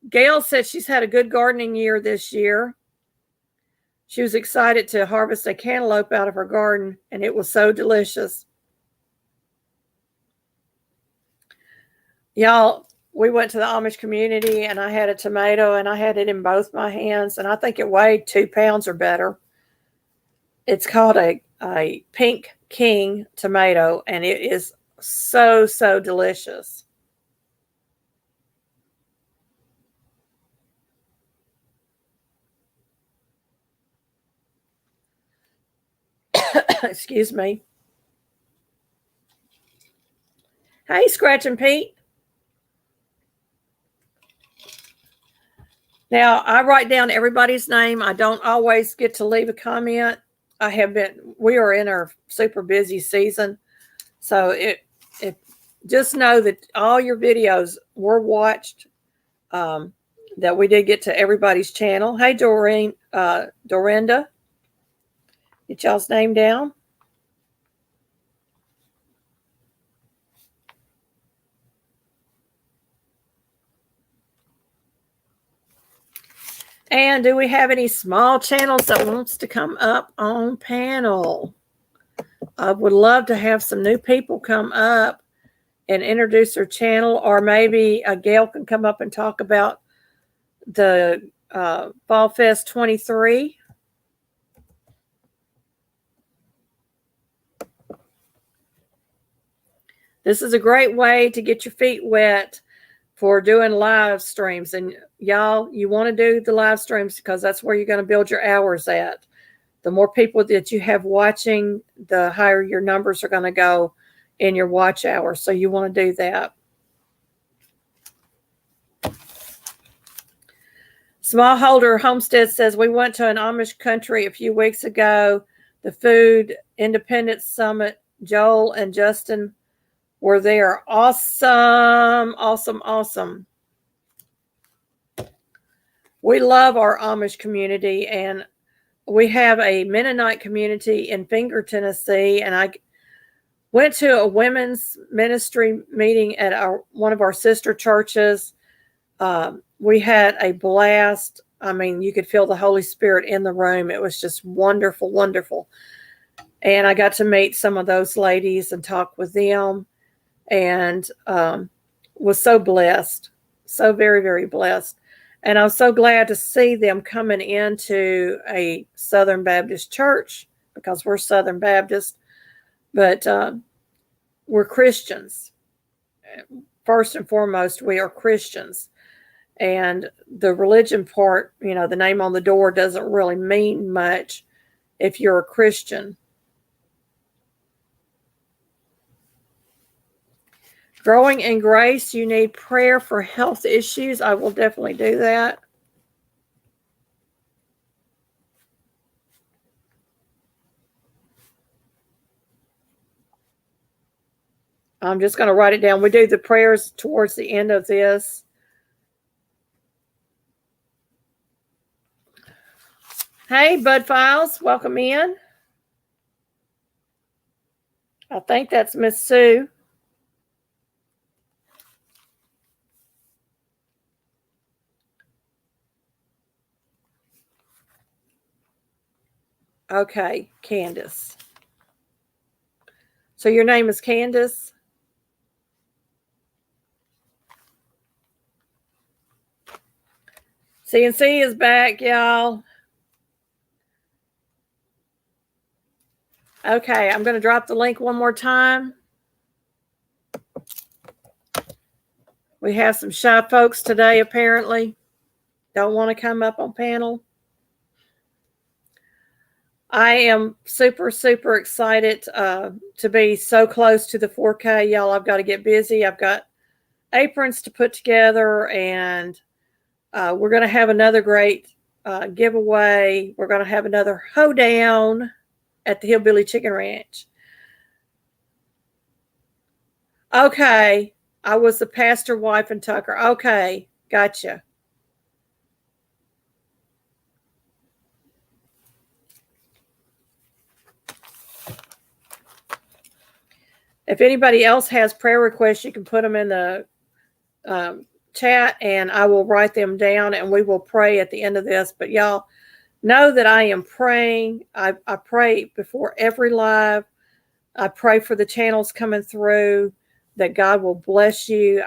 Gail said she's had a good gardening year this year. She was excited to harvest a cantaloupe out of her garden, and it was so delicious. Y'all, we went to the Amish community, and I had a tomato, and I had it in both my hands, and I think it weighed 2 pounds or better. It's called a Pink King tomato, and it is so, so delicious. Excuse me. Hey, Scratching Pete. Now, I write down everybody's name. I don't always get to leave a comment. we are in our super busy season. So just know that all your videos were watched, that we did get to everybody's channel. Hey, Dorinda, get y'all's name down. And do we have any small channels that wants to come up on panel? I would love to have some new people come up and introduce their channel, or maybe Gail can come up and talk about the Fall Fest 23. This is a great way to get your feet wet for doing live streams. And y'all, you want to do the live streams because that's where you're going to build your hours at. The more people that you have watching, the higher your numbers are going to go in your watch hours. So you want to do that. Smallholder Homestead says, we went to an Amish country a few weeks ago. The Food Independence Summit. Joel and Justin were there. Awesome, awesome, awesome. We love our Amish community, and we have a Mennonite community in Finger, Tennessee, and I went to a women's ministry meeting at one of our sister churches. We had a blast. I mean, you could feel the Holy Spirit in the room. It was just wonderful, wonderful. And I got to meet some of those ladies and talk with them, and was so blessed, so very, very blessed. And I was so glad to see them coming into a Southern Baptist church, because we're Southern Baptist, but we're Christians. First and foremost, we are Christians. And the religion part, you know, the name on the door doesn't really mean much if you're a Christian. Growing in grace, you need prayer for health issues. I will definitely do that. I'm just going to write it down. We do the prayers towards the end of this. Hey, Bud Files, welcome in. I think that's Miss Sue. Okay, Candace. So your name is Candace? CNC is back, y'all. Okay, I'm going to drop the link one more time. We have some shy folks today, apparently. Don't want to come up on panel. I am super, super excited to be so close to the 4K. Y'all, I've got to get busy. I've got aprons to put together, and we're going to have another great giveaway. We're going to have another hoedown at the Hillbilly Chicken Ranch. Okay. I was the pastor wife in Tucker. Okay. Gotcha. If anybody else has prayer requests, you can put them in the chat, and I will write them down, and we will pray at the end of this. But y'all know that I am praying. I pray before every live. I pray for the channels coming through, that God will bless you.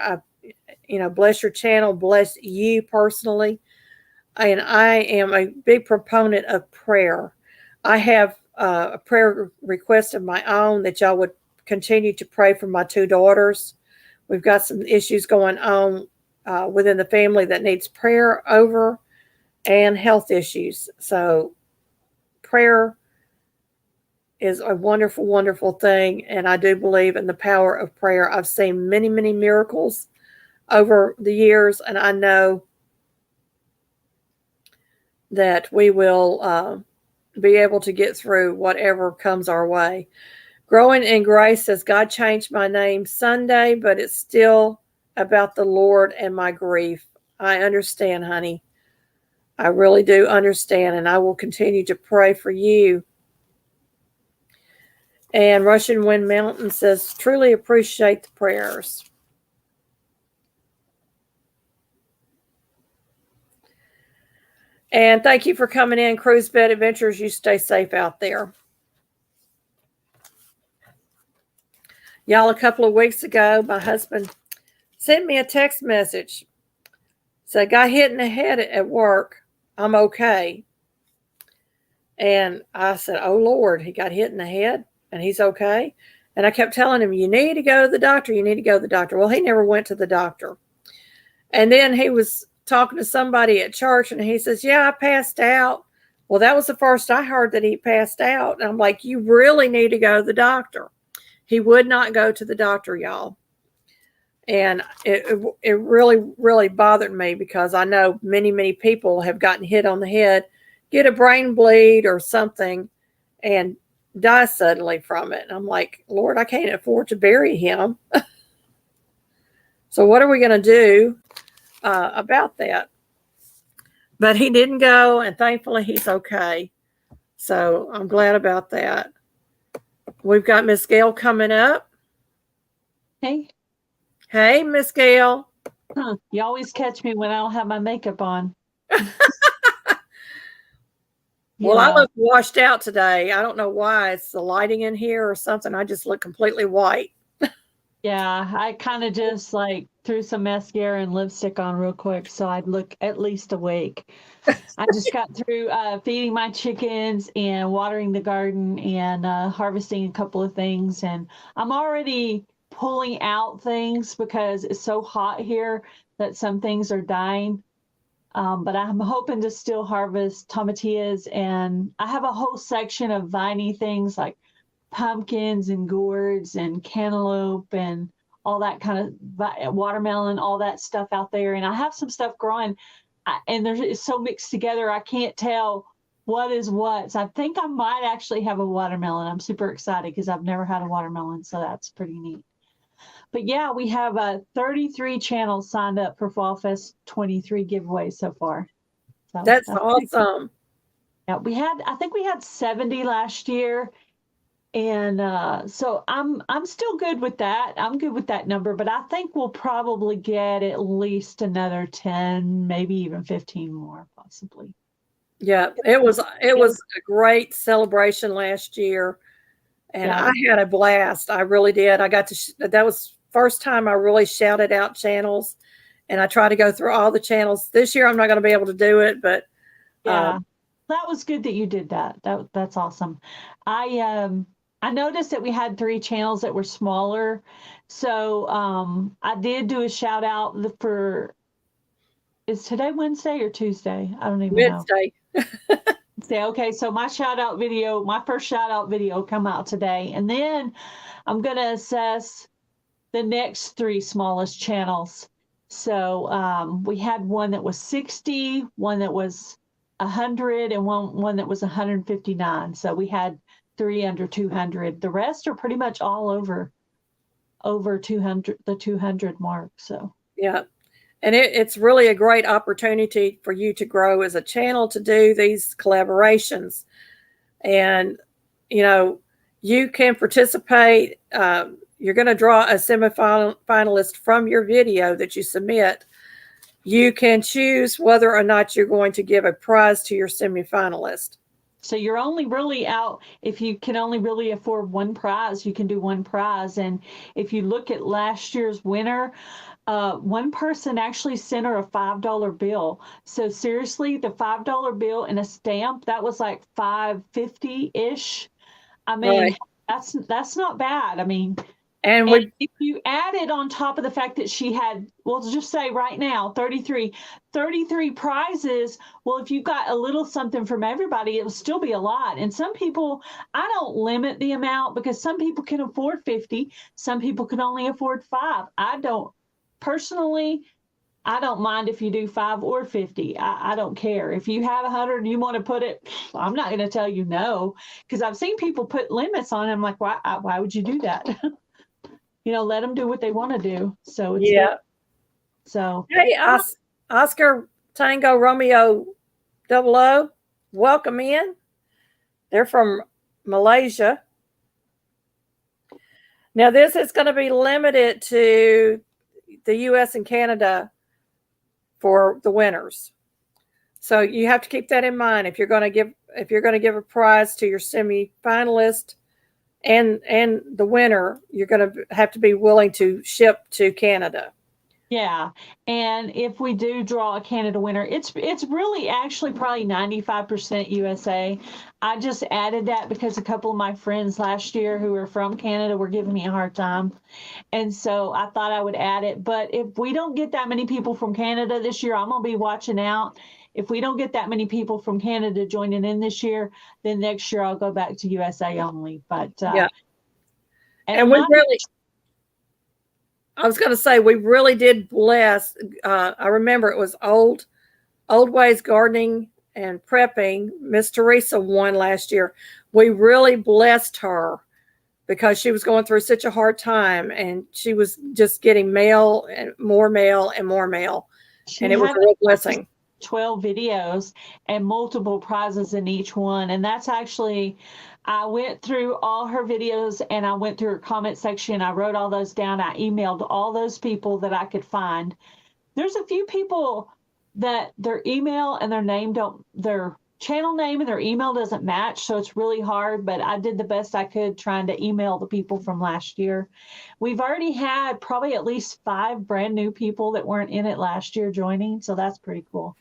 Bless your channel, bless you personally. And I am a big proponent of prayer. I have a prayer request of my own, that y'all would continue to pray for my two daughters. We've got some issues going on within the family that needs prayer over, and health issues. So prayer is a wonderful, wonderful thing. And I do believe in the power of prayer. I've seen many, many miracles over the years, and I know that we will be able to get through whatever comes our way. Growing in Grace says, God changed my name Sunday, but it's still about the Lord and my grief. I understand, honey. I really do understand, and I will continue to pray for you. And Russian Wind Mountain says, truly appreciate the prayers. And thank you for coming in, Cruise Bed Adventures. You stay safe out there. Y'all, a couple of weeks ago, my husband sent me a text message. Said, got hit in the head at work. I'm okay. And I said, oh, Lord, he got hit in the head and he's okay. And I kept telling him, you need to go to the doctor. You need to go to the doctor. Well, he never went to the doctor. And then he was talking to somebody at church and he says, yeah, I passed out. Well, that was the first I heard that he passed out. And I'm like, you really need to go to the doctor. He would not go to the doctor, y'all. And it really, really bothered me because I know many, many people have gotten hit on the head, get a brain bleed or something, and die suddenly from it. And I'm like, Lord, I can't afford to bury him. So what are we going to do about that? But he didn't go, and thankfully he's okay. So I'm glad about that. We've got Miss Gail coming up. Hey. Hey, Miss Gail. Huh. You always catch me when I don't have my makeup on. Well, I look washed out today. I don't know why. It's the lighting in here or something. I just look completely white. Yeah, I kind of just like threw some mascara and lipstick on real quick so I'd look at least awake. I just got through feeding my chickens and watering the garden and harvesting a couple of things. And I'm already pulling out things because it's so hot here that some things are dying. But I'm hoping to still harvest tomatillas. And I have a whole section of viney things like pumpkins and gourds and cantaloupe and all that kind of watermelon, all that stuff out there. And I have some stuff growing. And it's so mixed together, I can't tell what is what. So I think I might actually have a watermelon. I'm super excited because I've never had a watermelon, so that's pretty neat. But yeah, we have 33 channels signed up for Fall Fest 23 giveaways so far. So that's awesome. Yeah, I think we had 70 last year. And so I'm still good with that. I'm good with that number, but I think we'll probably get at least another 10, maybe even 15 more, possibly. Yeah, it was a great celebration last year, and I had a blast. I really did. I got to that was first time I really shouted out channels, and I try to go through all the channels. This year I'm not going to be able to do it, but yeah, that was good that you did that. That's awesome. I noticed that we had 3 channels that were smaller. So I did do a shout out for, is today Wednesday or Tuesday? I don't even know. Wednesday. Okay, so my first shout out video come out today. And then I'm going to assess the next 3 smallest channels. So we had one that was 60, one that was 100, and one that was 159. So we had 3 under 200. The rest are pretty much all over 200, the 200 mark. So yeah, and it's really a great opportunity for you to grow as a channel, to do these collaborations, and you can participate. You're going to draw a semifinalist from your video that you submit. You can choose whether or not you're going to give a prize to your semifinalist. So you're only really out, if you can only really afford one prize, you can do one prize. And if you look at last year's winner, one person actually sent her a $5 bill. So seriously, the $5 bill and a stamp, that was like $5.50-ish. I mean, that's not bad. I mean, and if you added on top of the fact that she had, we'll just say right now, 33 prizes. Well, if you got a little something from everybody, it will still be a lot. And some people, I don't limit the amount because some people can afford 50. Some people can only afford 5. I don't personally. I don't mind if you do 5 or 50. I don't care. If you have 100 and you want to put it, I'm not going to tell you no, because I've seen people put limits on it. I'm like, why would you do that? Let them do what they want to do. So it's Yeah. So Hey, Oscar Tango Romeo 00, welcome in. They're from Malaysia. Now, this is going to be limited to the U.S. and Canada for the winners. So you have to keep that in mind if you're going to give a prize to your semi-finalist and the winner. You're going to have to be willing to ship to Canada. Yeah, and if we do draw a Canada winner, it's really actually probably 95% USA. I just added that because a couple of my friends last year who were from Canada were giving me a hard time. And so I thought I would add it. But if we don't get that many people from Canada this year, I'm going to be watching out. If we don't get that many people from Canada joining in this year, then next year I'll go back to USA only. But yeah. And I was going to say, we really did bless. I remember it was Old Ways Gardening and Prepping. Miss Teresa won last year. We really blessed her because she was going through such a hard time, and she was just getting mail and more mail and more mail. And it was a real blessing. 12 videos and multiple prizes in each one. And that's actually, I went through all her videos and I went through her comment section. I wrote all those down. I emailed all those people that I could find. There's a few people that their email and their channel name and their email doesn't match. So it's really hard, but I did the best I could trying to email the people from last year. We've already had probably at least 5 brand new people that weren't in it last year joining. So that's pretty cool.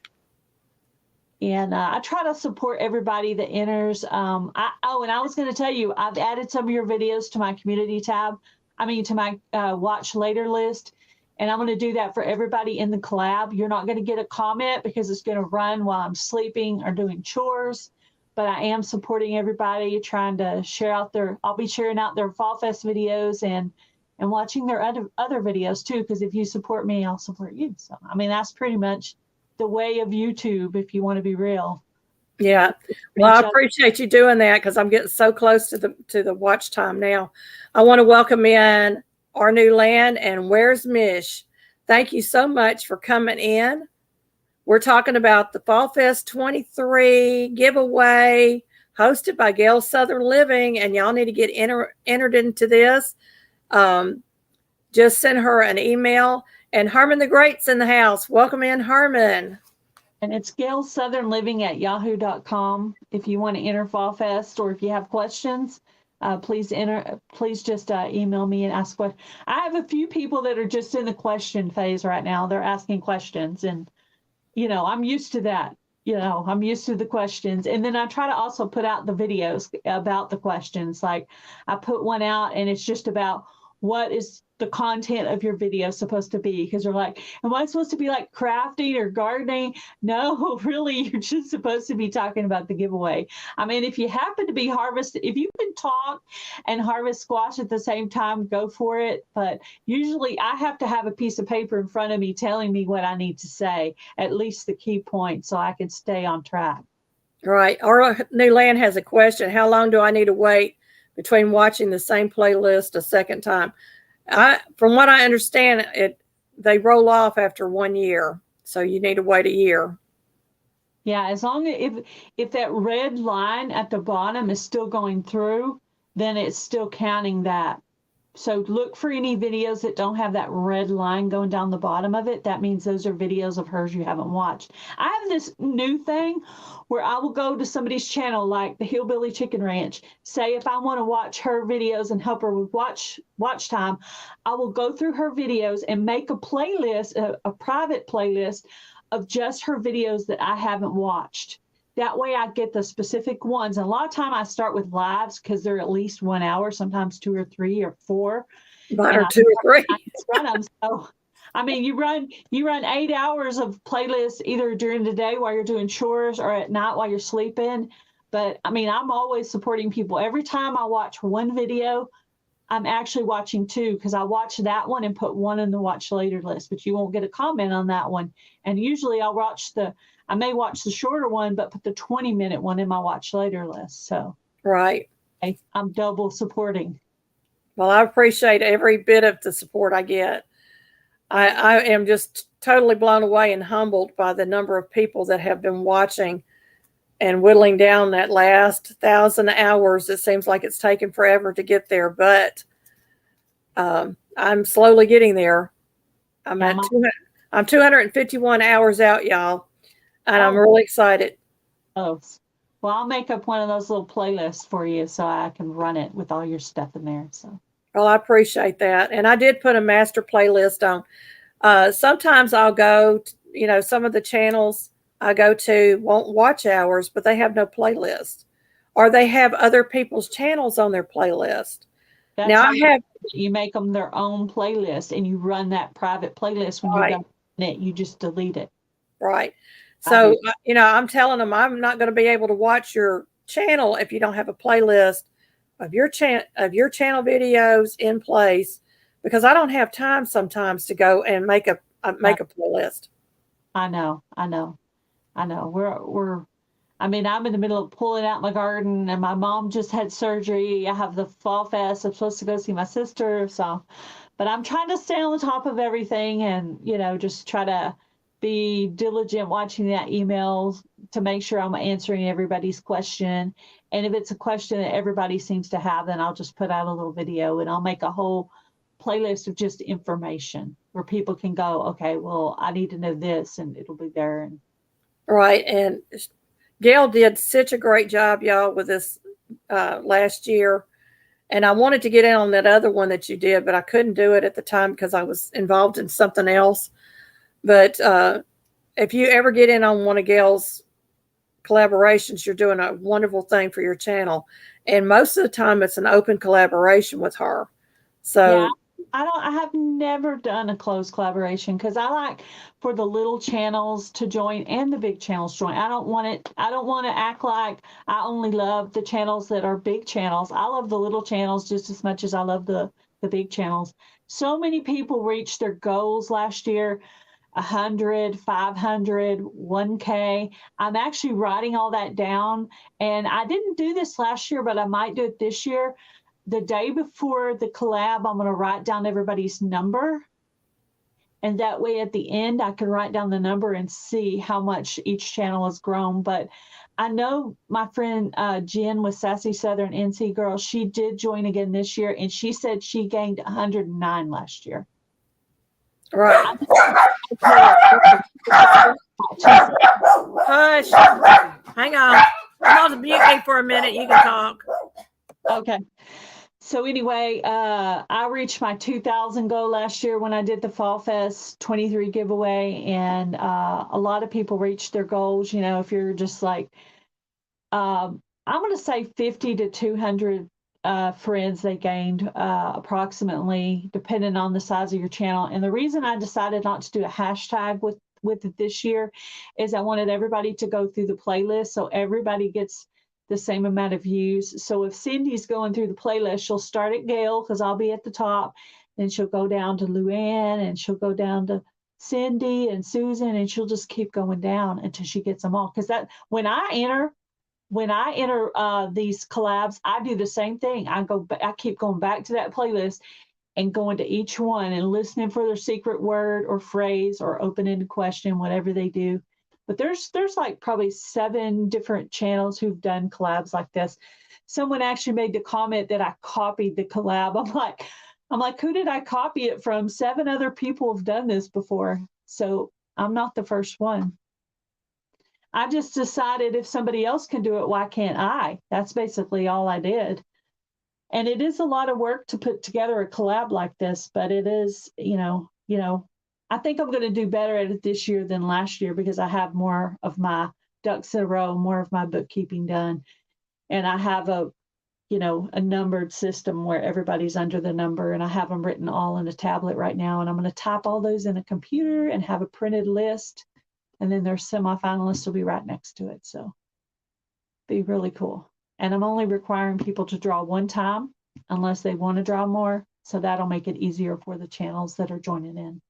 And I try to support everybody that enters. And I was going to tell you, I've added some of your videos to my community tab. To my watch later list. And I'm going to do that for everybody in the collab. You're not going to get a comment because it's going to run while I'm sleeping or doing chores. But I am supporting everybody, trying to share out I'll be sharing out their Fall Fest videos and watching their other videos too. Because if you support me, I'll support you. So, that's pretty much the way of YouTube, if you want to be real. Yeah. Well, I appreciate you doing that because I'm getting so close to the watch time now. I want to welcome in Our New Land and Where's Mish. Thank you so much for coming in. We're talking about the Fall Fest 23 giveaway hosted by Gail Southern Living, and y'all need to get entered into this. Just send her an email. And Harmon the Great's in the house. Welcome in, Harmon. And it's Gail Southern Living at yahoo.com. If you want to enter Fall Fest or if you have questions, please just email me and ask questions. I have a few people that are just in the question phase right now. They're asking questions, and I'm used to that. I'm used to the questions. And then I try to also put out the videos about the questions. Like I put one out and it's just about what is the content of your video supposed to be, because they're like, am I supposed to be like crafting or gardening? No, really, you're just supposed to be talking about the giveaway. If you happen to be if you can talk and harvest squash at the same time, go for it. But usually I have to have a piece of paper in front of me telling me what I need to say, at least the key points, so I can stay on track. Right. Our New Land has a question. How long do I need to wait between watching the same playlist a second time? From what I understand, they roll off after 1 year, so you need to wait a year. Yeah, as long as if that red line at the bottom is still going through, then it's still counting that. So look for any videos that don't have that red line going down the bottom of it. That means those are videos of hers you haven't watched. I have this new thing where I will go to somebody's channel, like the Hillbilly Chicken Ranch. Say if I want to watch her videos and help her with watch time, I will go through her videos and make a playlist, a private playlist of just her videos that I haven't watched. That way I get the specific ones. And a lot of time I start with lives because they're at least 1 hour, sometimes 2 or 3 or 4. Mine are 2 or 3. Run them. So, you run 8 hours of playlists either during the day while you're doing chores or at night while you're sleeping. But I'm always supporting people. Every time I watch one video, I'm actually watching 2 because I watch that one and put one in the watch later list, but you won't get a comment on that one. And usually I may watch the shorter one, but put the 20-minute one in my watch later list. So Right. I'm double supporting. Well, I appreciate every bit of the support I get. I am just totally blown away and humbled by the number of people that have been watching and whittling down that last 1,000 hours. It seems like it's taken forever to get there, but I'm slowly getting there. I'm Yeah, at 200, I'm 251 hours out, y'all, and I'm really excited. well, I'll make up one of those little playlists for you so I can run it with all your stuff in there. So. Well, I appreciate that, and I did put a master playlist on. Sometimes I'll go, some of the channels I go to won't watch hours, but they have no playlist, or they have other people's channels on their playlist. That's Now how I have you make them their own playlist, and you run that private playlist. When you're right, done with it, you just delete it. right. So I'm telling them I'm not going to be able to watch your channel if you don't have a playlist of your channel videos in place, because I don't have time sometimes to go and make a playlist. I know. I'm in the middle of pulling out my garden, and my mom just had surgery. I have the fall fest. I'm supposed to go see my sister. So, but I'm trying to stay on the top of everything and, just try to be diligent watching that email to make sure I'm answering everybody's question. And if it's a question that everybody seems to have, then I'll just put out a little video and I'll make a whole playlist of just information where people can go, okay, well, I need to know this, and it'll be there. And Right. And Gail did such a great job, y'all, with this last year. And I wanted to get in on that other one that you did, but I couldn't do it at the time because I was involved in something else. But if you ever get in on one of Gail's collaborations, you're doing a wonderful thing for your channel. And most of the time, it's an open collaboration with her. So, I have never done a closed collaboration because I like for the little channels to join and the big channels join. I don't want to act like I only love the channels that are big channels. I love the little channels just as much as I love the big channels. So many people reached their goals last year. 100, 500, 1K. I'm actually writing all that down. And I didn't do this last year, but I might do it this year. The day before the collab, I'm going to write down everybody's number. And that way at the end, I can write down the number and see how much each channel has grown. But I know my friend Jen with Sassy Southern NC Girl, she did join again this year. And she said she gained 109 last year. right. Hush. Hang on. I'm on mute me for a minute. You can talk. Okay. So anyway, I reached my 2,000 goal last year when I did the Fall Fest 23 giveaway, and a lot of people reached their goals. If you're just like, I'm going to say 50 to 200 friends they gained approximately, depending on the size of your channel. And the reason I decided not to do a hashtag with it this year is I wanted everybody to go through the playlist so everybody gets the same amount of views. So if Cindy's going through the playlist, she'll start at Gail because I'll be at the top. Then she'll go down to Luann, and she'll go down to Cindy and Susan, and she'll just keep going down until she gets them all. Because when I enter these collabs, I do the same thing. I keep going back to that playlist and going to each one and listening for their secret word or phrase or open-ended question, whatever they do. But there's like probably 7 different channels who've done collabs like this. Someone actually made the comment that I copied the collab. I'm like, who did I copy it from? 7 other people have done this before. So I'm not the first one. I just decided if somebody else can do it, why can't I? That's basically all I did. And it is a lot of work to put together a collab like this, but it is, I think I'm going to do better at it this year than last year because I have more of my ducks in a row, more of my bookkeeping done. And I have a numbered system where everybody's under the number, and I have them written all in a tablet right now. And I'm going to type all those in a computer and have a printed list. And then their semifinalists will be right next to it. So be really cool. And I'm only requiring people to draw one time. unless they want to draw more. So that'll make it easier for the channels that are joining in.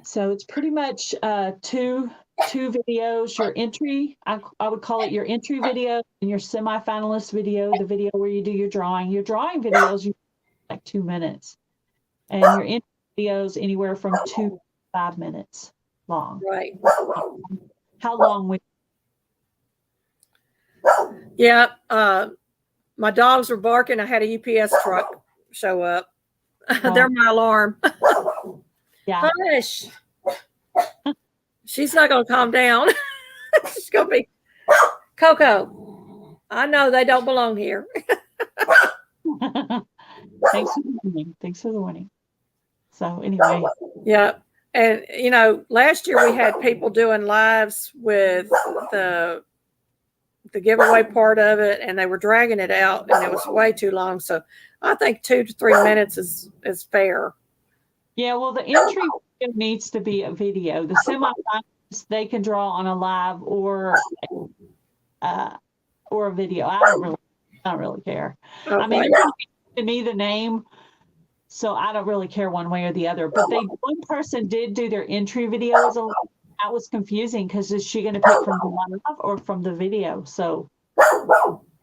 So it's pretty much two videos. Your entry, I would call it your entry video, and your semifinalist video, the video where you do your drawing. Your drawing videos, you like 2 minutes, and your entry videos anywhere from 2 to 5 minutes long. Right. How long would? Yeah. My dogs were barking. I had a UPS truck show up. They're my alarm. Yeah. Hush. She's not going to calm down. She's going to be Coco. I know they don't belong here. Thanks for the warning. Thanks for the warning. So anyway. Yeah. And, you know, last year we had people doing lives with the giveaway part of it, and they were dragging it out, and it was way too long. So I think 2 to 3 minutes is fair. Yeah, well, the entry needs to be a video. The semifinalists, they can draw on a live or a video. I don't really care. Okay. I mean, to me the name, so I don't really care one way or the other. But one person did do their entry video. That was confusing because is she going to pick from the live or from the video? So,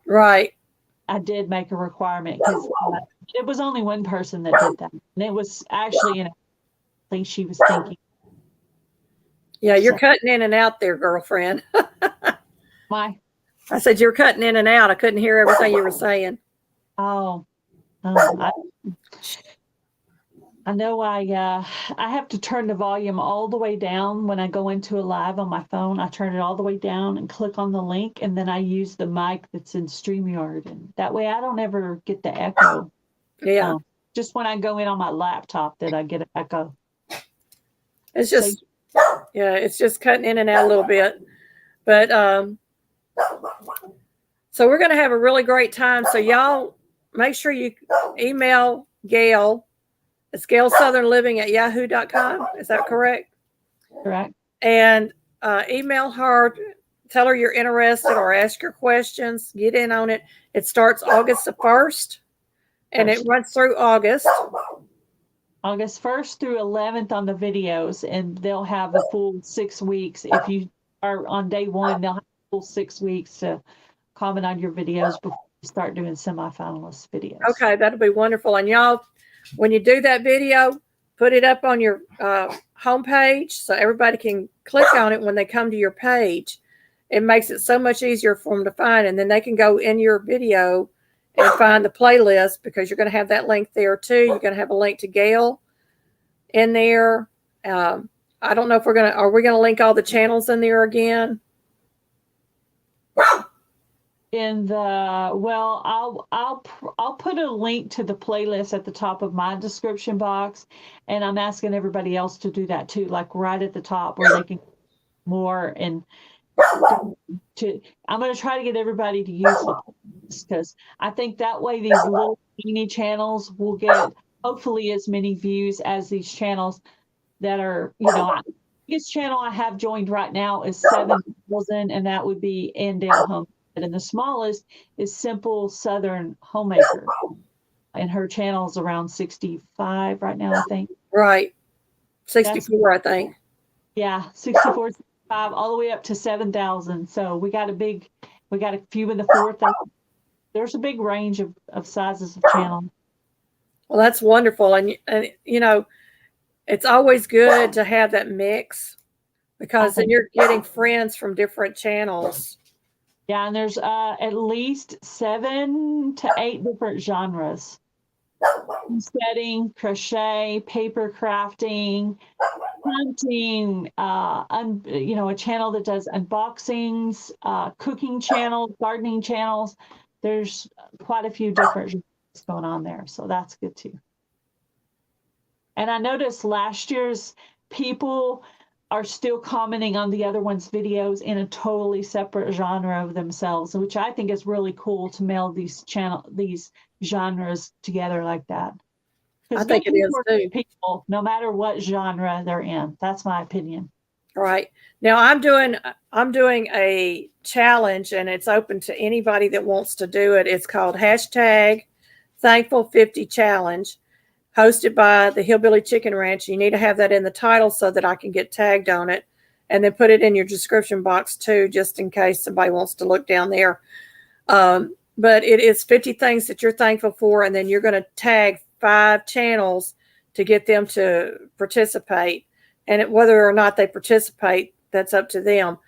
right. I did make a requirement because it was only one person that did that, and it was actually in a thing she was thinking. Yeah, you're cutting in and out there, girlfriend. Why? I said you're cutting in and out. I couldn't hear everything you were saying. Oh, I know I have to turn the volume all the way down when I go into a live on my phone. I turn it all the way down and click on the link, and then I use the mic that's in StreamYard, and that way I don't ever get the echo. Yeah. Just when I go in on my laptop that I get an echo. It's just, it's just cutting in and out a little bit. But so we're going to have a really great time. So y'all make sure you email Gail. It's gailsouthernliving@yahoo.com. Is that correct? Correct. And email her, tell her you're interested or ask your questions. Get in on it. It starts August the 1st, and it runs through August. August 1st through 11th on the videos, and they'll have a full 6 weeks. If you are on day one, they'll have a full 6 weeks to comment on your videos before you start doing semifinalist videos. Okay, that'll be wonderful. And y'all, when you do that video, put it up on your homepage so everybody can click on it when they come to your page. It makes it so much easier for them to find, and then they can go in your video and find the playlist because you're going to have that link there too. You're going to have a link to Gail in there. I don't know if are we going to link all the channels in there again? I'll put a link to the playlist at the top of my description box, and I'm asking everybody else to do that too, like right at the top where they can more. And I'm going to try to get everybody to use the playlist because I think that way these little teeny channels will get hopefully as many views as these channels that are, the biggest channel I have joined right now is 7,000, and that would be Andale Home. And the smallest is Simple Southern Homemaker. And her channel is around 65 right now, I think. Right. 64, I think. Yeah, 64, 65, all the way up to 7,000. So we got a few in the 4,000. There's a big range of sizes of channel. Well, that's wonderful. And it's always good to have that mix because then you're getting friends from different channels. Yeah, and there's at least 7 to 8 different genres. Setting, crochet, paper crafting, hunting, a channel that does unboxings, cooking channels, gardening channels. There's quite a few different genres going on there, so that's good too. And I noticed last year's people are still commenting on the other one's videos in a totally separate genre of themselves, which I think is really cool to meld these genres together like that. I think it is too. People, no matter what genre they're in. That's my opinion. Right. Now I'm doing a challenge, and it's open to anybody that wants to do it. It's called hashtag Thankful 50 Challenge, hosted by the Hillbilly Chicken Ranch. You need to have that in the title so that I can get tagged on it, and then put it in your description box too, just in case somebody wants to look down there. But it is 50 things that you're thankful for, and then you're going to tag 5 channels to get them to participate. And whether or not they participate, that's up to them.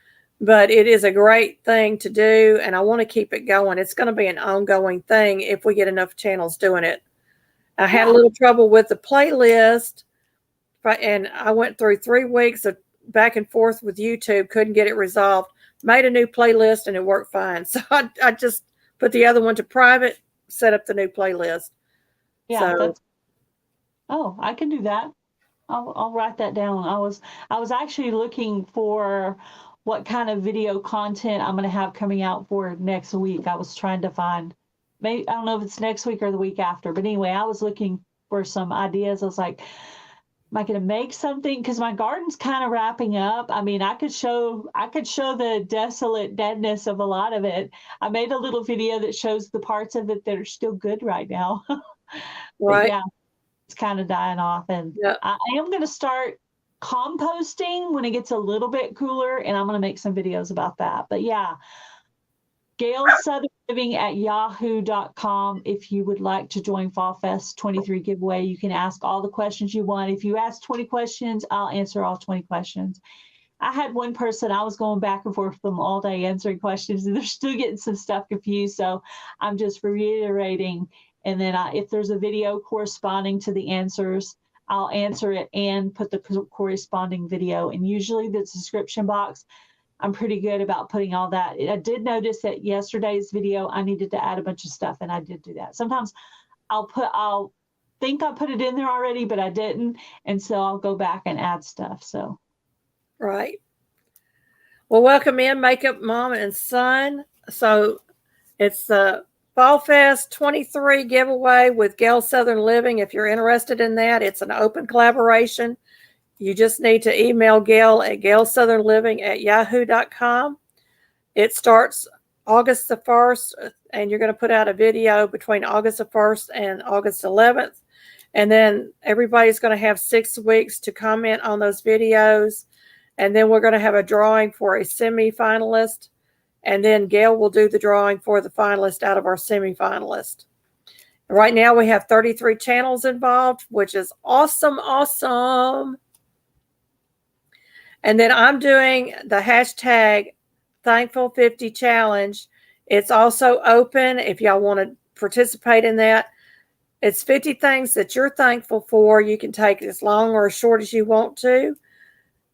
But it is a great thing to do, and I want to keep it going. It's going to be an ongoing thing if we get enough channels doing it. I had a little trouble with the playlist, and I went through 3 weeks of back and forth with YouTube, couldn't get it resolved. Made a new playlist, and it worked fine. So I just put the other one to private, set up the new playlist. Yeah, So, I can do that. I'll write that down. I was actually looking for what kind of video content I'm going to have coming out for next week. I was trying to find, maybe, I don't know if it's next week or the week after, but anyway, I was looking for some ideas. I was like, am I going to make something? Because my garden's kind of wrapping up. I mean, I could show the desolate deadness of a lot of it. I made a little video that shows the parts of it that are still good right now. But right. yeah, it's kind of dying off, and Yeah. I am going to start composting when it gets a little bit cooler, and I'm going to make some videos about that. But yeah, Gail Southern Living at yahoo.com. If you would like to join Fall Fest 23 giveaway, you can ask all the questions you want. If you ask 20 questions, I'll answer all 20 questions. I had one person, I was going back and forth with them all day answering questions, and they're still getting some stuff confused. So I'm just reiterating. And then if there's a video corresponding to the answers, I'll answer it and put the corresponding video. And usually the description box, I'm pretty good about putting all that. I did notice that yesterday's video, I needed to add a bunch of stuff, and I did do that. Sometimes I'll think I put it in there already, but I didn't. And so I'll go back and add stuff. So. Right. Well, welcome in, Makeup Mom and Son. So it's the Fall Fest 23 giveaway with Gail Southern Living. If you're interested in that, it's an open collaboration. You just need to email Gail at gailsouthernliving@yahoo.com. It starts August the 1st, and you're going to put out a video between August the 1st and August 11th. And then everybody's going to have 6 weeks to comment on those videos. And then we're going to have a drawing for a semi-finalist. And then Gail will do the drawing for the finalist out of our semi-finalist. Right now we have 33 channels involved, which is awesome, awesome. And then I'm doing the hashtag Thankful50 Challenge. It's also open if y'all want to participate in that. It's 50 things that you're thankful for. You can take as long or as short as you want to.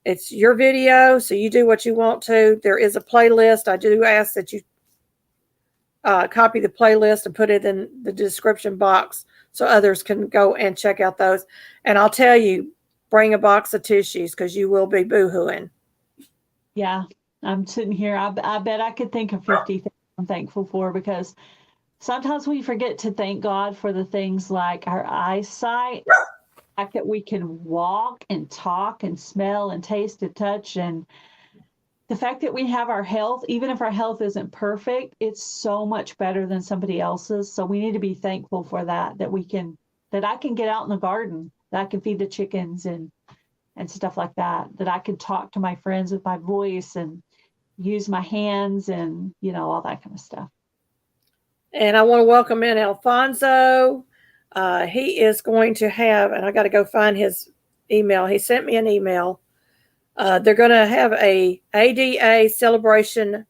It's your video, so you do what you want to. There is a playlist. I do ask that you copy the playlist and put it in the description box so others can go and check out those. And I'll tell you, bring a box of tissues because you will be boo-hooing. Yeah, I'm sitting here. I bet I could think of 50 things I'm thankful for, because sometimes we forget to thank God for the things like our eyesight, the fact that we can walk and talk and smell and taste and touch, and the fact that we have our health. Even if our health isn't perfect, it's so much better than somebody else's. So we need to be thankful for that I can get out in the garden, that I can feed the chickens and stuff like that I can talk to my friends with my voice and use my hands and, all that kind of stuff. And I want to welcome in Alfonso. He is going to have, and I got to go find his email. He sent me an email. They're going to have a ADA celebration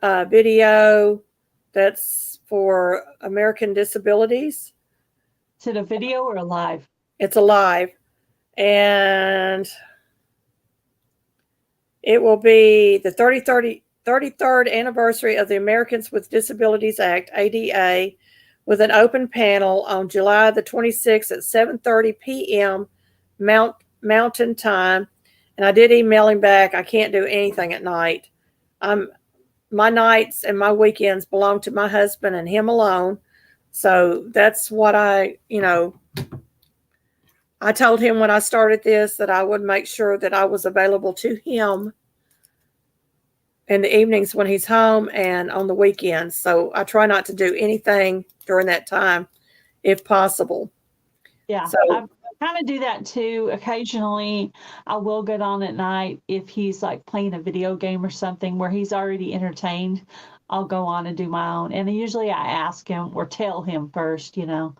video that's for American disabilities. Is it a video or a live? It's a live. And it will be the 33rd anniversary of the Americans with Disabilities Act, ADA, with an open panel on July the 26th at 7:30 p.m. Mountain Time. And I did email him back. I can't do anything at night. My nights and my weekends belong to my husband and him alone. So that's what I I told him when I started this that I would make sure that I was available to him in the evenings when he's home and on the weekends. So I try not to do anything during that time if possible. Yeah, So I kind of do that too. Occasionally, I will get on at night if he's like playing a video game or something where he's already entertained. I'll go on and do my own. And usually I ask him or tell him first, you know.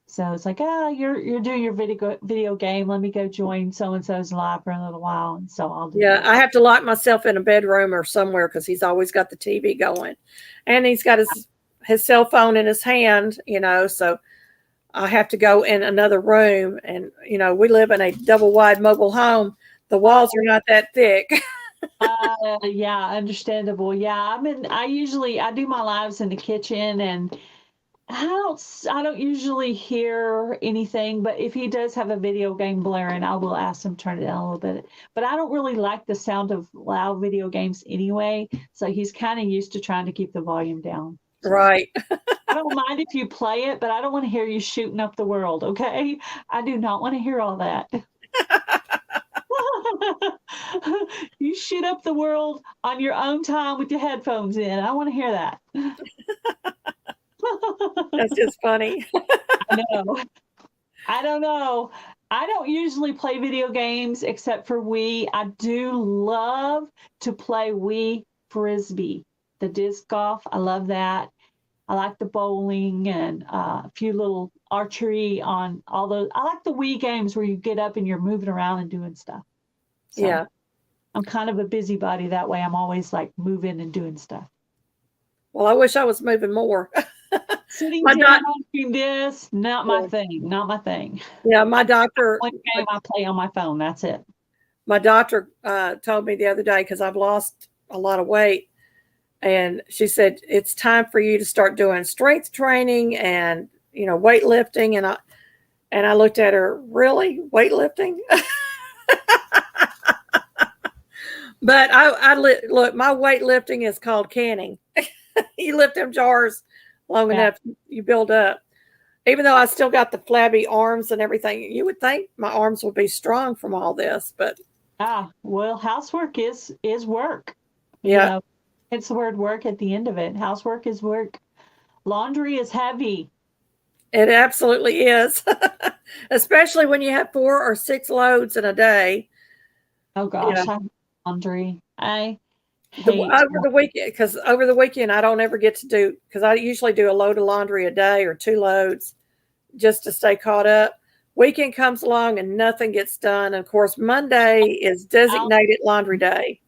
So it's like, oh, you're doing your video game. Let me go join so and so's live for a little while, and so I'll do yeah, that. I have to lock myself in a bedroom or somewhere because he's always got the TV going, and he's got his cell phone in his hand, you know. So I have to go in another room, and you know, we live in a double wide mobile home. The walls are not that thick. Yeah, understandable. Yeah, I do my lives in the kitchen, and I don't usually hear anything, but if he does have a video game blaring, I will ask him to turn it down a little bit. But I don't really like the sound of loud video games anyway, so he's kind of used to trying to keep the volume down. So Right. I don't mind if you play it, but I don't want to hear you shooting up the world, okay? I do not want to hear all that. You shoot up the world on your own time with your headphones in. I want to hear that. That's just funny. I know. I don't know. I don't usually play video games except for Wii. I do love to play Wii Frisbee, the disc golf. I love that. I like the bowling and a few little archery on all those. I like the Wii games where you get up and you're moving around and doing stuff. So Yeah. I'm kind of a busybody that way. I'm always like moving and doing stuff. Well, I wish I was moving more. Sitting My down watching this, not my Yeah. thing. Not my thing. Yeah, my doctor. One game I play on my phone. That's it. My doctor told me the other day because I've lost a lot of weight, and she said it's time for you to start doing strength training and you know weightlifting. And I looked at her, really weightlifting? But look, my weightlifting is called canning. You lift them jars long enough, you build up. Even though I still got the flabby arms and everything, you would think my arms would be strong from all this, but well, housework is work. yeah, You know, it's the word work at the end of it. Housework is work. Laundry is heavy. it absolutely is. Especially when you have 4 or 6 loads in a day. Oh gosh, I hate laundry. I hate Over the weekend, because over the weekend I don't ever get to do, because I usually do a load of laundry a day or 2 loads just to stay caught up. Weekend comes along and nothing gets done. And of course, Monday is designated laundry day.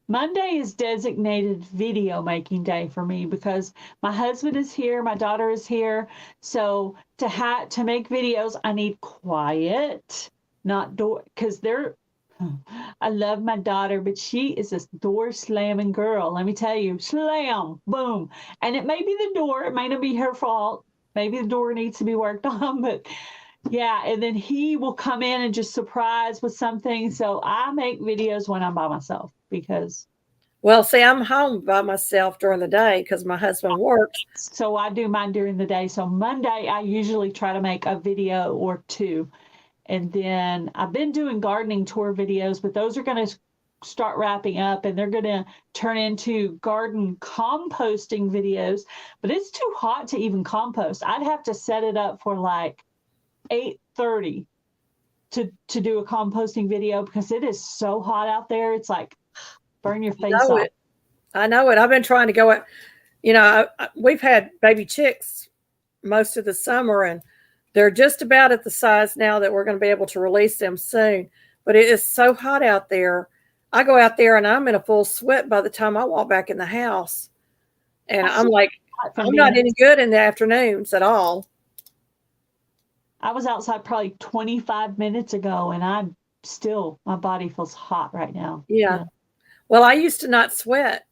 Monday is designated video making day for me because my husband is here, my daughter is here. So to make videos, I need quiet, not door, because I love my daughter, but she is a door slamming girl. Let me tell you, slam, boom. And it may be the door, it may not be her fault. Maybe the door needs to be worked on, but yeah. And then he will come in and just surprise with something. So I make videos when I'm by myself because. Well, see, I'm home by myself during the day because my husband works. So I do mine during the day. So Monday, I usually try to make a video or 2. And then I've been doing gardening tour videos, but those are going to start wrapping up and they're going to turn into garden composting videos. But it's too hot to even compost. I'd have to set it up for like 8:30 to do a composting video because it is so hot out there. It's like burn your face off. I know it. I've been trying to go out. You know, we've had baby chicks most of the summer, and they're just about at the size now that we're going to be able to release them soon. But it is so hot out there. I go out there and I'm in a full sweat by the time I walk back in the house. And I'm like, I'm not any good in the afternoons at all. I was outside probably 25 minutes ago and my body feels hot right now. Yeah. Well, I used to not sweat.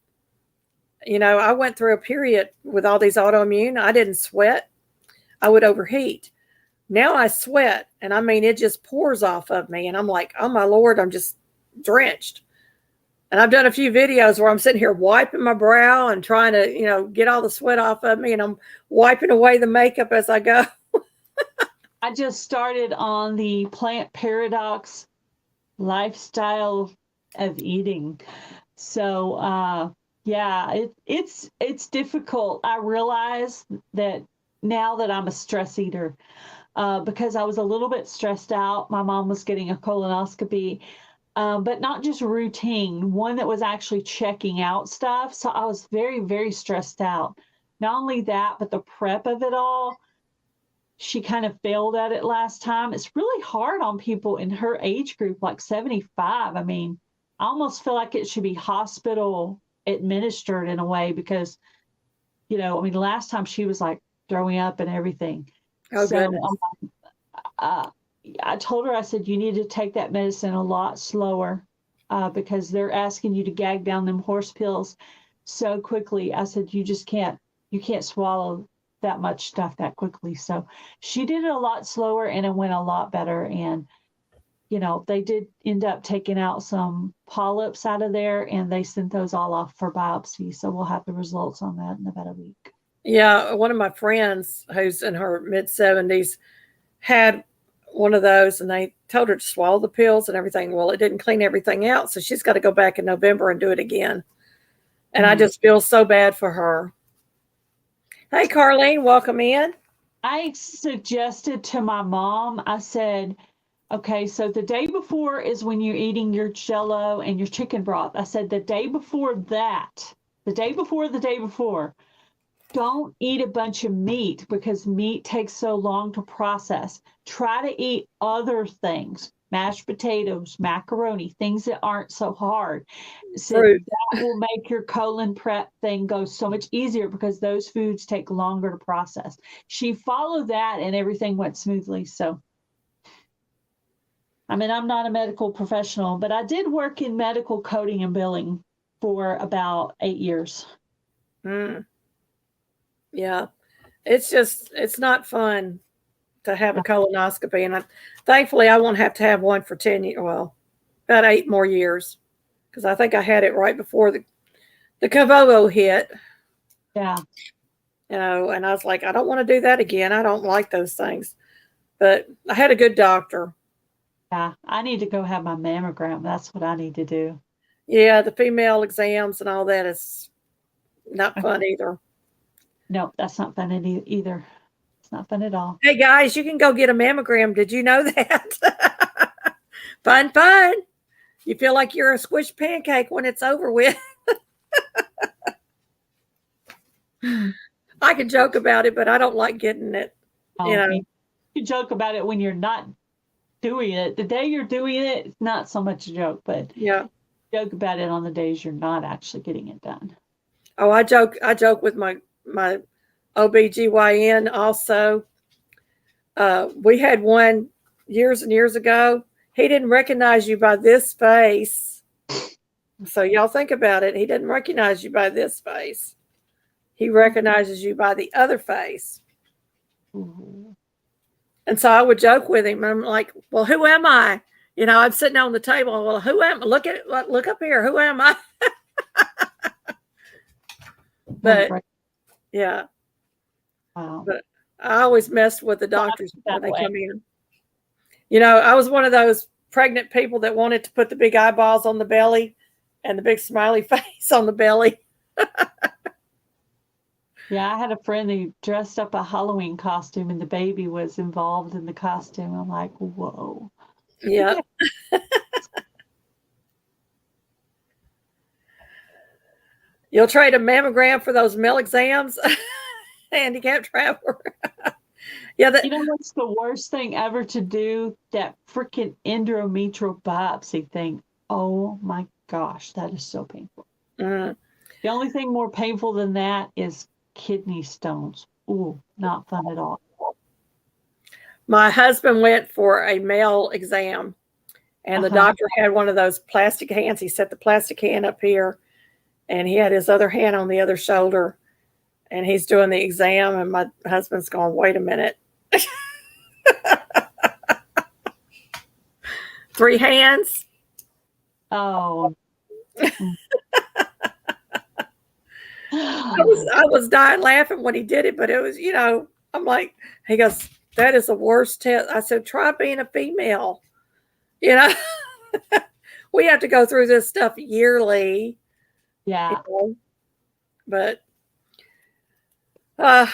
You know, I went through a period with all these autoimmune. I didn't sweat. I would overheat. Now I sweat, and I mean, it just pours off of me. And I'm like, oh, my Lord, I'm just drenched. And I've done a few videos where I'm sitting here wiping my brow and trying to, you know, get all the sweat off of me. And I'm wiping away the makeup as I go. I just started on the plant paradox lifestyle of eating. So yeah, it's difficult. I realize that now that I'm a stress eater, because I was a little bit stressed out. My mom was getting a colonoscopy, but not just routine, one that was actually checking out stuff. So I was very, very stressed out. Not only that, but the prep of it all, she kind of failed at it last time. It's really hard on people in her age group, like 75. I mean, I almost feel like it should be hospital administered in a way because, I mean, last time she was like throwing up and everything. Oh, So goodness. uh, I told her, I said, you need to take that medicine a lot slower because they're asking you to gag down them horse pills so quickly. I said, you can't swallow that much stuff that quickly. So she did it a lot slower and it went a lot better. And, they did end up taking out some polyps out of there and they sent those all off for biopsy. So we'll have the results on that in about a week. Yeah, one of my friends who's in her mid 70s had one of those and they told her to swallow the pills and everything. Well, it didn't clean everything out. So she's got to go back in November and do it again. And I just feel so bad for her. Hey, Carlene, welcome in. I suggested to my mom, I said, okay, so the day before is when you're eating your jello and your chicken broth. I said the day before that, the day before the day before, don't eat a bunch of meat because meat takes so long to process. Try to eat other things, mashed potatoes, macaroni, things that aren't so hard. So Fruit. that will make your colon prep thing go so much easier because those foods take longer to process. She followed that and everything went smoothly. So, I mean, I'm not a medical professional, but I did work in medical coding and billing for about 8 years. Mm. Yeah. It's not fun to have a colonoscopy. And thankfully, I won't have to have one for 10 years. Well, about 8 more years. Because I think I had it right before the Cavovo hit. Yeah. And I was like, I don't want to do that again. I don't like those things. But I had a good doctor. Yeah, I need to go have my mammogram. That's what I need to do. Yeah, the female exams and all that is not fun either. No, that's not fun either. It's not fun at all. Hey guys, you can go get a mammogram. Did you know that? Fun. You feel like you're a squished pancake when it's over with. I can joke about it, but I don't like getting it. You joke about it when you're not doing it. The day you're doing it, it's not so much a joke, but yeah, joke about it on the days you're not actually getting it done. Oh, I joke with my OBGYN also. We had one years and years ago. He didn't recognize you by this face. So y'all think about it. He didn't recognize you by this face. He recognizes you by the other face. Mm-hmm. And so I would joke with him. I'm like, well, who am I? I'm sitting on the table. Well, who am I? Look up here. Who am I? But yeah. Wow. But I always mess with the doctors when they come in. I was one of those pregnant people that wanted to put the big eyeballs on the belly and the big smiley face on the belly. Yeah, I had a friend who dressed up a Halloween costume and the baby was involved in the costume. I'm like, whoa. Yeah. You'll trade a mammogram for those male exams, handicapped traveler. Yeah. What's the worst thing ever to do? That freaking endometrial biopsy thing. Oh my gosh, that is so painful. The only thing more painful than that is kidney stones. Ooh, not fun at all. My husband went for a male exam and the doctor had one of those plastic hands. He set the plastic hand up here and he had his other hand on the other shoulder and he's doing the exam and my husband's going, wait a minute. 3 hands. Oh. I was dying laughing when he did it, but it was, I'm like, he goes, that is the worst test. I said, try being a female. You know, we have to go through this stuff yearly. You Yeah. know, but uh,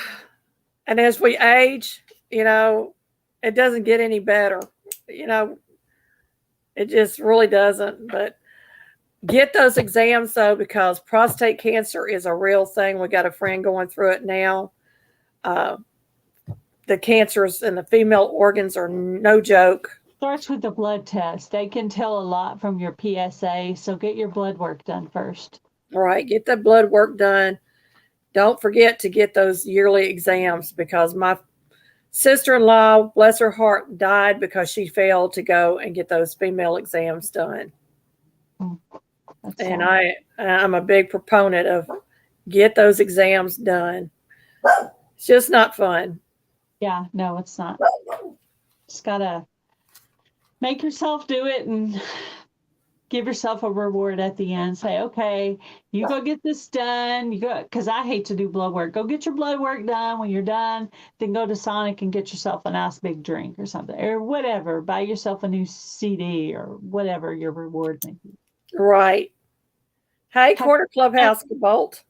and as we age, it doesn't get any better. You know, it just really doesn't. But get those exams though, because prostate cancer is a real thing. We got a friend going through it now. Uh, the cancers in the female organs are no joke. Starts with the blood test. They can tell a lot from your PSA, so get your blood work done first. All right, get the blood work done. Don't forget to get those yearly exams, because my sister-in-law, bless her heart, died because she failed to go and get those female exams done. That's And sad. I'm a big proponent of get those exams done. It's just not fun. Yeah, no, it's not. Just gotta make yourself do it and give yourself a reward at the end. Say, okay, you go get this done. You go, because I hate to do blood work. Go get your blood work done. When you're done, then go to Sonic and get yourself a nice big drink or something, or whatever. Buy yourself a new CD or whatever your reward may be. Right. Hey, Have, Quarter Clubhouse, Bolt.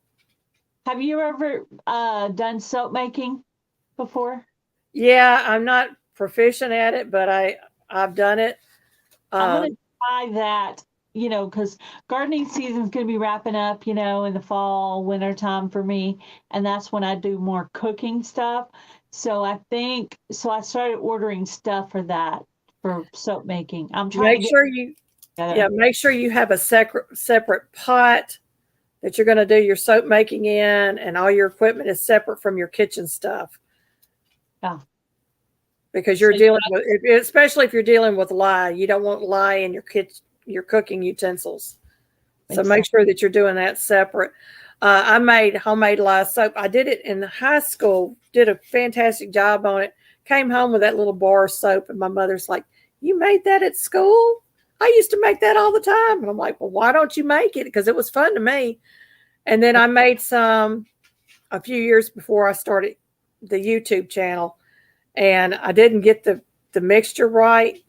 have you ever done soap making before? Yeah, I'm not proficient at it, but I've done it. I'm gonna try that, because gardening season's gonna be wrapping up, in the fall, winter time for me, and that's when I do more cooking stuff. So I started ordering stuff for that, for soap making. I'm trying to make get sure you together. make sure you have a separate pot that you're going to do your soap making in, and all your equipment is separate from your kitchen stuff. Yeah. Because you're dealing with, especially if you're dealing with lye, you don't want lye in your cooking utensils. So make sure that you're doing that separate. I made homemade lye soap. I did it in high school, did a fantastic job on it. Came home with that little bar of soap, and my mother's like, "You made that at school? I used to make that all the time." And I'm like, "Well, why don't you make it?" Because it was fun to me. And then I made some a few years before I started the YouTube channel, and I didn't get the mixture right,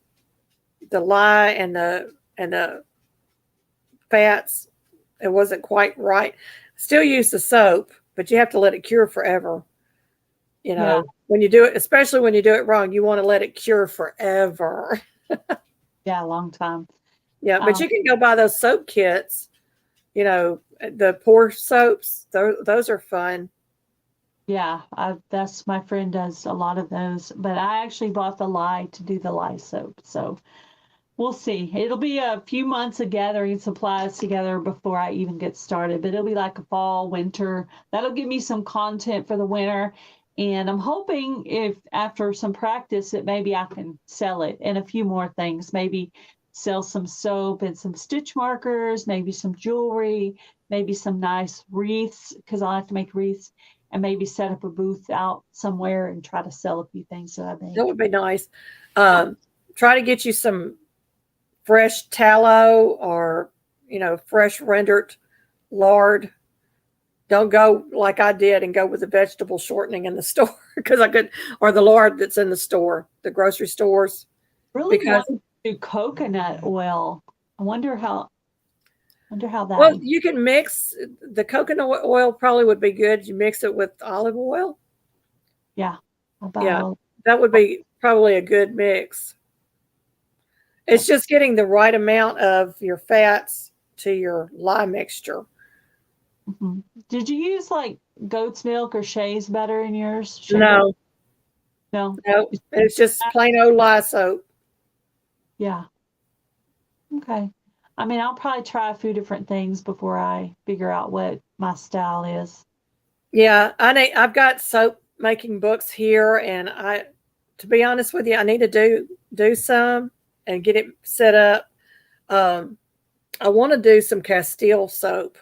the lye and the fats. It wasn't quite right. Still use the soap, but you have to let it cure forever. When you do it, especially when you do it wrong, you want to let it cure forever. Yeah, a long time. Yeah, but you can go buy those soap kits. The pour soaps. Those are fun. Yeah, that's my friend does a lot of those, but I actually bought the lye to do the lye soap. So we'll see. It'll be a few months of gathering supplies together before I even get started, but it'll be like a fall, winter. That'll give me some content for the winter. And I'm hoping if after some practice that maybe I can sell it and a few more things, maybe sell some soap and some stitch markers, maybe some jewelry, maybe some nice wreaths, because I'll have to make wreaths, and maybe set up a booth out somewhere and try to sell a few things that I make. That would be nice. Try to get you some fresh tallow or, fresh rendered lard. Don't go like I did and go with the vegetable shortening in the store, because or the lard that's in the store, the grocery stores. Really want to do coconut oil. I wonder how that. Well, you can mix the coconut oil. Probably would be good. You mix it with olive oil. Yeah. That would be probably a good mix. It's just getting the right amount of your fats to your lye mixture. Mm-hmm. Did you use like goat's milk or Shay's butter in yours? No. It's just plain old lye soap. Yeah. Okay. I mean, I'll probably try a few different things before I figure out what my style is. Yeah, I've got soap making books here, and to be honest with you, I need to do some and get it set up. I want to do some Castile soap.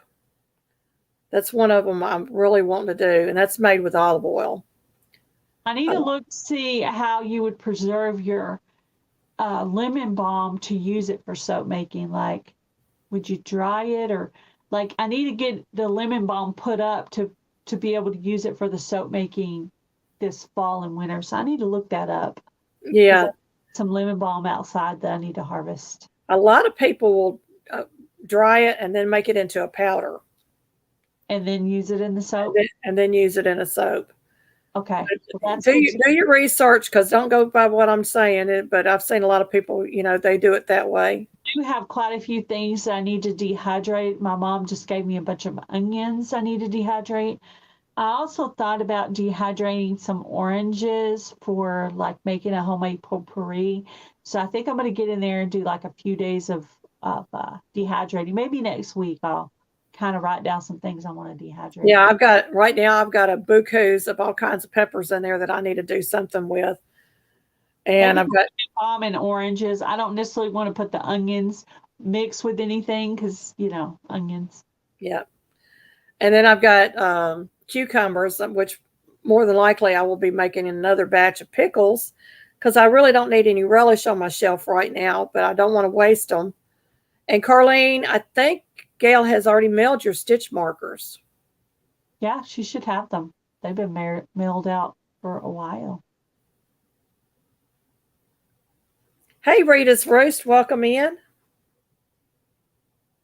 That's one of them I'm really wanting to do, and that's made with olive oil. I need to look to see how you would preserve your lemon balm to use it for soap making. Like, would you dry it, or like I need to get the lemon balm put up to be able to use it for the soap making this fall and winter. So I need to look that up. Yeah. Some lemon balm outside that I need to harvest. A lot of people will dry it and then make it into a powder. And then use it in the soap? And then use it in a soap. Okay. Well, do your research, because don't go by what I'm saying. But I've seen a lot of people, they do it that way. I do have quite a few things that I need to dehydrate. My mom just gave me a bunch of onions I need to dehydrate. I also thought about dehydrating some oranges for like making a homemade potpourri. So I think I'm going to get in there and do like a few days of dehydrating. Maybe next week I'll kind of write down some things I want to dehydrate. Yeah, I've got a bukus of all kinds of peppers in there that I need to do something with. And I've got palm and oranges. I don't necessarily want to put the onions mixed with anything because, onions. Yeah. And then I've got cucumbers, which more than likely I will be making another batch of pickles because I really don't need any relish on my shelf right now, but I don't want to waste them. And Carlene, I think Gail has already mailed your stitch markers. Yeah, she should have them. They've been mailed out for a while. Hey, Rita's Roast, welcome in.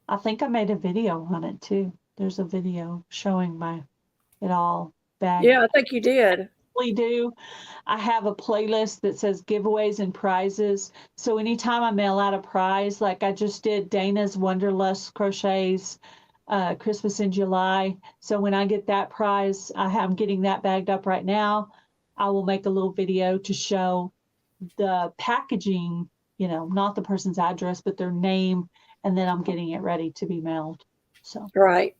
I think I made a video on it too. There's a video showing it all bagged. Yeah, I think you did. I have a playlist that says giveaways and prizes. So anytime I mail out a prize, like I just did Dana's Wonderlust Crochets Christmas in July. So when I get that prize, I'm getting that bagged up right now. I will make a little video to show the packaging, not the person's address, but their name, and then I'm getting it ready to be mailed. So right.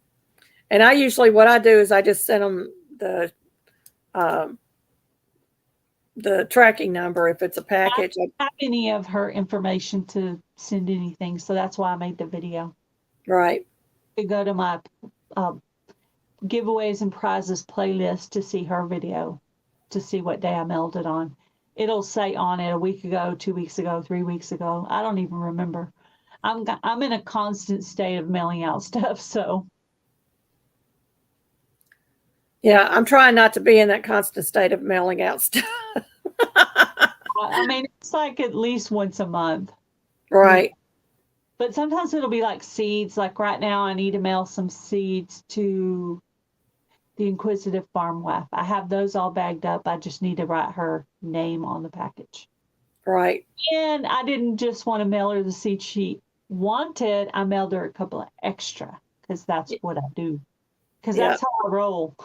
And what I do is I just send them the tracking number if it's a package. I don't have any of her information to send anything, so that's why I made the video. Right. You go to my giveaways and prizes playlist to see her video, to see what day I mailed it on. It'll say on it a week ago, 2 weeks ago, 3 weeks ago. I don't even remember. I'm in a constant state of mailing out stuff, so. Yeah, I'm trying not to be in that constant state of mailing out stuff. I mean, it's like at least once a month. Right. But sometimes it'll be like seeds. Like right now, I need to mail some seeds to the Inquisitive Farm Wife. I have those all bagged up. I just need to write her name on the package. Right. And I didn't just want to mail her the seed she wanted. I mailed her a couple of extra because that's what I do. Because that's how I roll.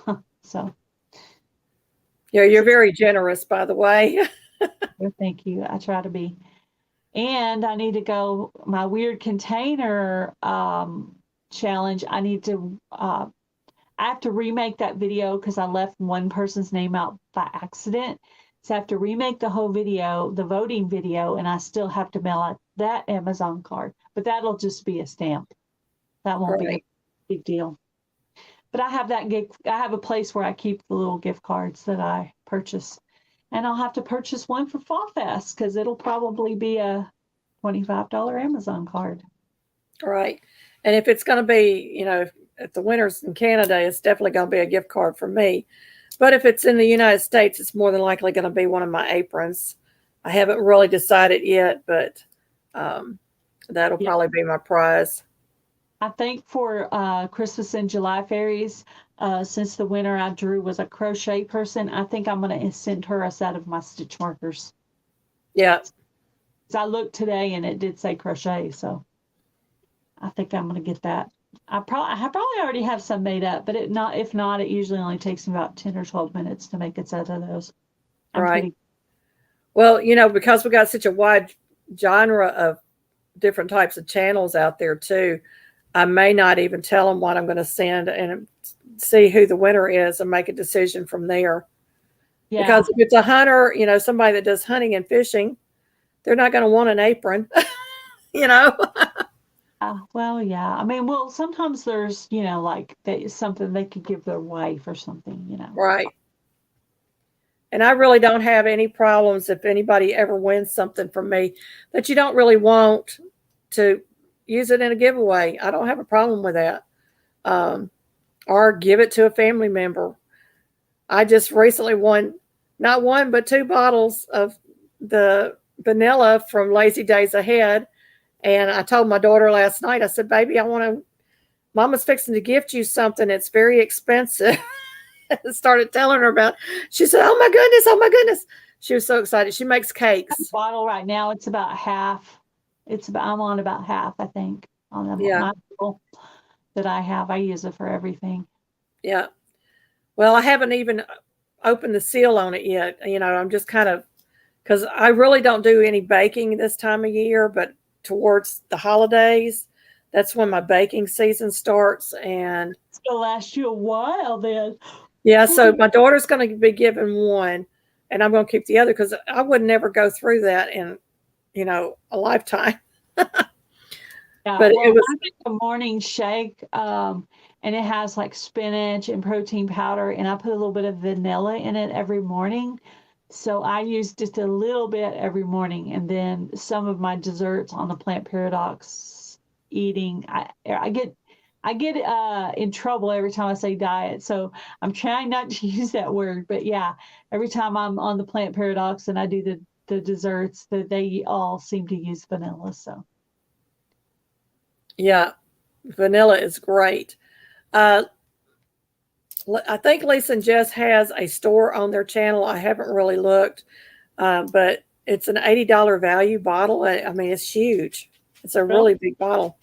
So. Yeah, you're very generous, by the way. Thank you. I try to be. And I need to go, my weird container challenge. I have to remake that video because I left one person's name out by accident. So I have to remake the whole video, the voting video, and I still have to mail out that Amazon card. But that'll just be a stamp. That won't be a big deal. But I have I have a place where I keep the little gift cards that I purchase. And I'll have to purchase one for Fall Fest because it'll probably be a $25 Amazon card. Right. And if it's going to be, if the winter's in Canada, it's definitely going to be a gift card for me. But if it's in the United States, it's more than likely going to be one of my aprons. I haven't really decided yet, but that'll probably be my prize. I think for Christmas in July fairies, since the winner I drew was a crochet person, I think I'm going to send her a set of my stitch markers. Yeah. So I looked today and it did say crochet, so I think I'm going to get that. I probably already have some made up, but if not, it usually only takes me about 10 or 12 minutes to make a set of those. Right. Well, because we got such a wide genre of different types of channels out there too, I may not even tell them what I'm going to send and see who the winner is and make a decision from there. Yeah. Because if it's a hunter, somebody that does hunting and fishing, they're not going to want an apron, Well, yeah. I mean, sometimes there's, like something they could give their wife or something, Right. And I really don't have any problems if anybody ever wins something from me that you don't really want to use it in a giveaway. I don't have a problem with that. Or give it to a family member. I just recently won not one, but two bottles of the vanilla from Lazy Days Ahead. And I told my daughter last night, I said, baby, Mama's fixing to gift you something. It's very expensive. Started telling her about it. She said, oh my goodness, oh my goodness. She was so excited. She makes cakes. Bottle right now, it's about half. I'm on about half, I think, on my bottle that I have. I use it for everything. Yeah. Well, I haven't even opened the seal on it yet. I'm just kind of, because I really don't do any baking this time of year, but towards the holidays, that's when my baking season starts. And it's going to last you a while then. Yeah, so my daughter's going to be given one, and I'm going to keep the other because I would never go through that in, a lifetime. But it was I make a morning shake, and it has like spinach and protein powder, and I put a little bit of vanilla in it every morning. So I use just a little bit every morning, and then some of my desserts on the plant paradox eating. I get in trouble every time I say diet, so I'm trying not to use that word. But yeah, every time I'm on the plant paradox and I do the desserts, that they all seem to use vanilla. So yeah, vanilla is great. I think Lisa and Jess has a store on their channel. I haven't really looked, but it's an $80 value bottle. I mean, it's huge. It's a really big bottle.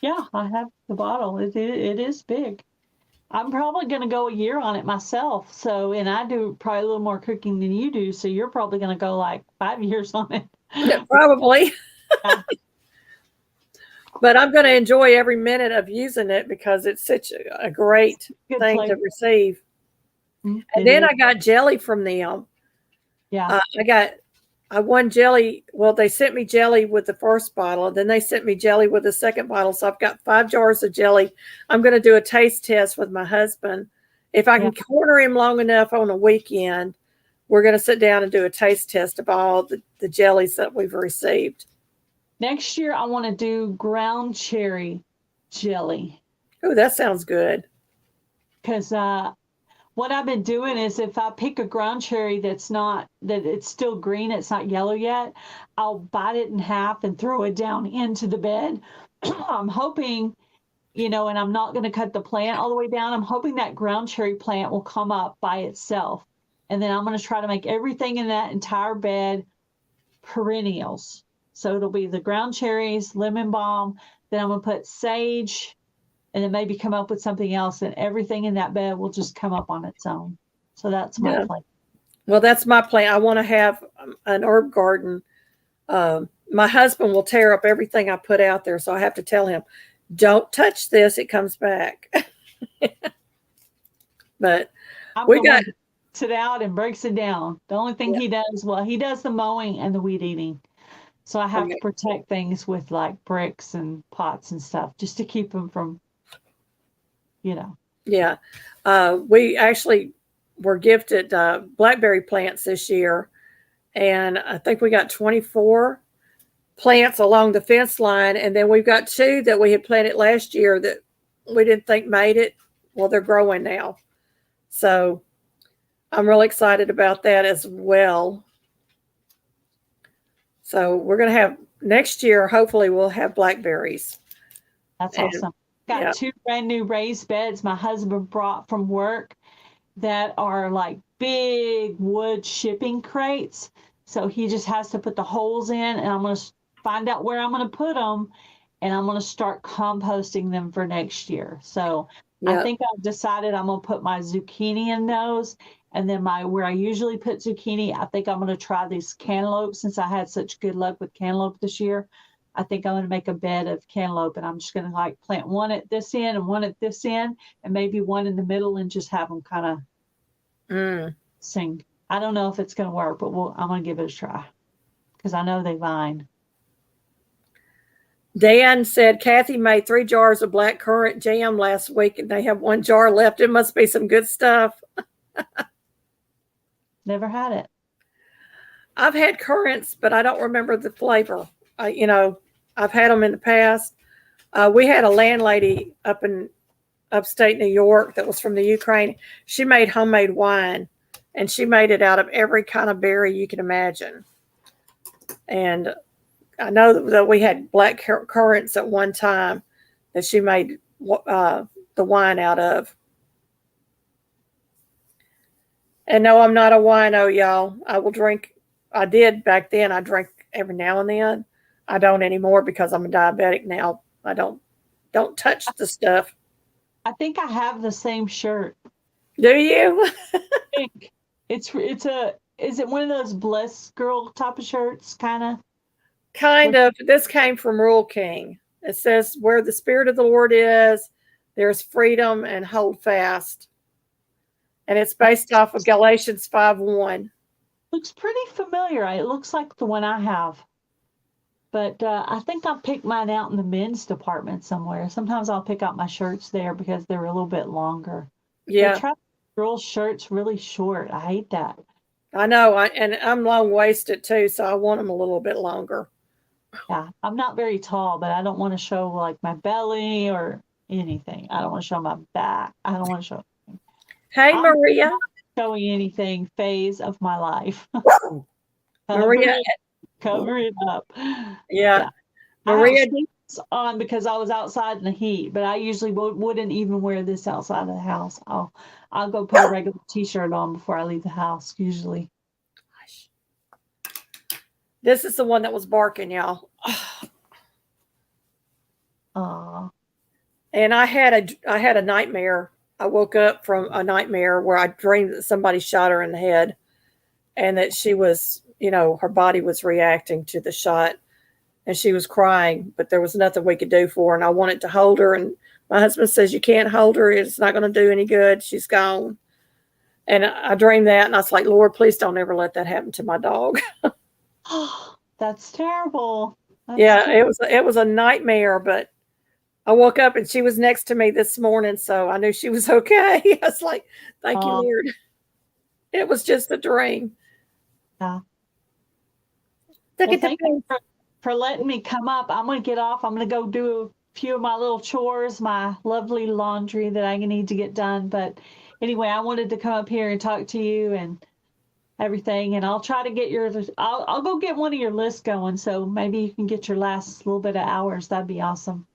Yeah, I have the bottle. It is big. I'm probably going to go a year on it myself. So, and I do probably a little more cooking than you do. So you're probably going to go like 5 years on it. Yeah, probably. Yeah. But I'm going to enjoy every minute of using it because it's such a great thing to receive. And then I got jelly from them. Yeah. I won jelly. Well, they sent me jelly with the first bottle, and then they sent me jelly with the second bottle. So I've got 5 jars of jelly. I'm going to do a taste test with my husband. If I can corner him long enough on a weekend, we're going to sit down and do a taste test of all the jellies that we've received. Next year, I want to do ground cherry jelly. Oh, that sounds good. Because what I've been doing is if I pick a ground cherry that it's still green, it's not yellow yet, I'll bite it in half and throw it down into the bed. I'm hoping, and I'm not going to cut the plant all the way down. I'm hoping that ground cherry plant will come up by itself. And then I'm going to try to make everything in that entire bed perennials. So it'll be the ground cherries, lemon balm, then I'm going to put sage, and then maybe come up with something else, and everything in that bed will just come up on its own. So that's my plan. Well, that's my plan. I want to have an herb garden. My husband will tear up everything I put out there, so I have to tell him, don't touch this. It comes back. But we got it out and breaks it down. The only thing he does, he does the mowing and the weed eating. So I have to protect things with like bricks and pots and stuff just to keep them from, Yeah. We actually were gifted blackberry plants this year. And I think we got 24 plants along the fence line. And then we've got 2 that we had planted last year that we didn't think made it. Well, they're growing now. So I'm really excited about that as well. So we're going to have next year, hopefully we'll have blackberries. That's awesome. Got 2 brand new raised beds my husband brought from work that are like big wood shipping crates. So he just has to put the holes in, and I'm going to find out where I'm going to put them, and I'm going to start composting them for next year. So I think I've decided I'm going to put my zucchini in those. And then where I usually put zucchini, I think I'm going to try these cantaloupe since I had such good luck with cantaloupe this year. I think I'm going to make a bed of cantaloupe, and I'm just going to plant one at this end and one at this end, and maybe one in the middle, and just have them kind of sing. I don't know if it's going to work, but I'm going to give it a try because I know they vine. Dan said Kathy made 3 jars of blackcurrant jam last week, and they have 1 jar left. It must be some good stuff. Never had it. I've had currants, but I don't remember the flavor. I've had them in the past. We had a landlady up in upstate New York that was from the Ukraine. She made homemade wine, and she made it out of every kind of berry you can imagine. And I know that we had black currants at one time that she made the wine out of. And no, I'm not a wino, y'all. I will drink. I did back then. I drink every now and then. I don't anymore because I'm a diabetic now. I don't touch the stuff. I think I have the same shirt. Do you? It's is it one of those blessed girl type of shirts, kind of? Kind of. This came from Rule King. It says, "Where the Spirit of the Lord is, there's freedom, and hold fast." And it's based off of Galatians 5:1. Looks pretty familiar. It looks like the one I have. But I think I'll pick mine out in the men's department somewhere. Sometimes I'll pick out my shirts there because they're a little bit longer. Yeah. They try to make girls' shirts really short. I hate that. I know. And I'm long-waisted too, so I want them a little bit longer. Yeah. I'm not very tall, but I don't want to show like my belly or anything. I don't want to show my back. I don't want to show anything. Hey, Maria. I'm not showing anything phase of my life. Maria. Cover it up. Yeah. Maria on because I was outside in the heat, but I usually wouldn't even wear this outside of the house. I'll go put a regular t-shirt on before I leave the house usually. This is the one that was barking, y'all. And I had a nightmare. I woke up from a nightmare where I dreamed that somebody shot her in the head and that she was, her body was reacting to the shot and she was crying, but there was nothing we could do for her. And I wanted to hold her. And my husband says, "You can't hold her. It's not going to do any good. She's gone." And I dreamed that. And I was like, "Lord, please don't ever let that happen to my dog." Oh, that's terrible. Terrible. It was a nightmare, but I woke up and she was next to me this morning, so I knew she was okay. I was like, "Thank you, Lord." It was just a dream. Yeah. Well, thank you for letting me come up. I'm going to get off. I'm going to go do a few of my little chores, my lovely laundry that I need to get done. But anyway, I wanted to come up here and talk to you and everything. And I'll try to get I'll go get one of your lists going. So maybe you can get your last little bit of hours. That'd be awesome.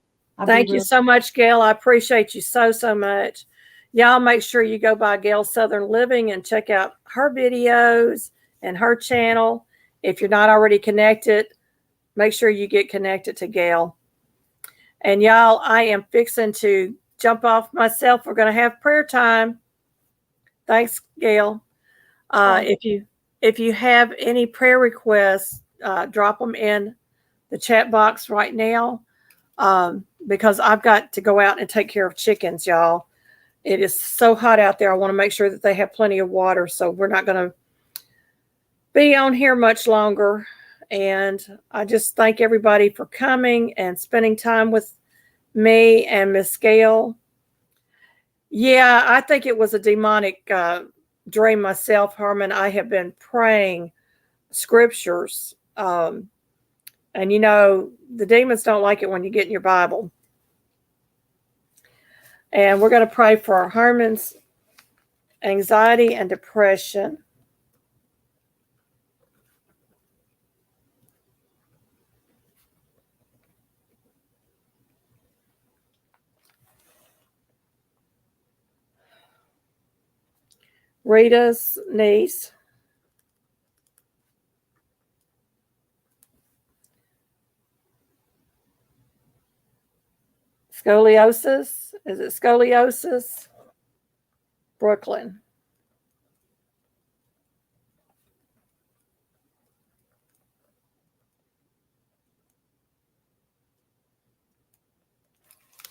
Thank you so much, Gail. I appreciate you so much. Y'all make sure you go by Gail Southern Living and check out her videos and her channel. If you're not already connected, make sure you get connected to Gail. And y'all, I am fixing to jump off myself. We're going to have prayer time. Thanks, Gail. If you have any prayer requests, drop them in the chat box right now. Because I've got to go out and take care of chickens, y'all. It is so hot out there. I want to make sure that they have plenty of water. So we're not going to be on here much longer. And I just thank everybody for coming and spending time with me and Miss Gail. Yeah, I think it was a demonic dream myself, Herman. I have been praying scriptures. And the demons don't like it when you get in your Bible. And we're going to pray for Herman's anxiety and depression. Rita's niece. Scoliosis. Is it scoliosis? Brooklyn.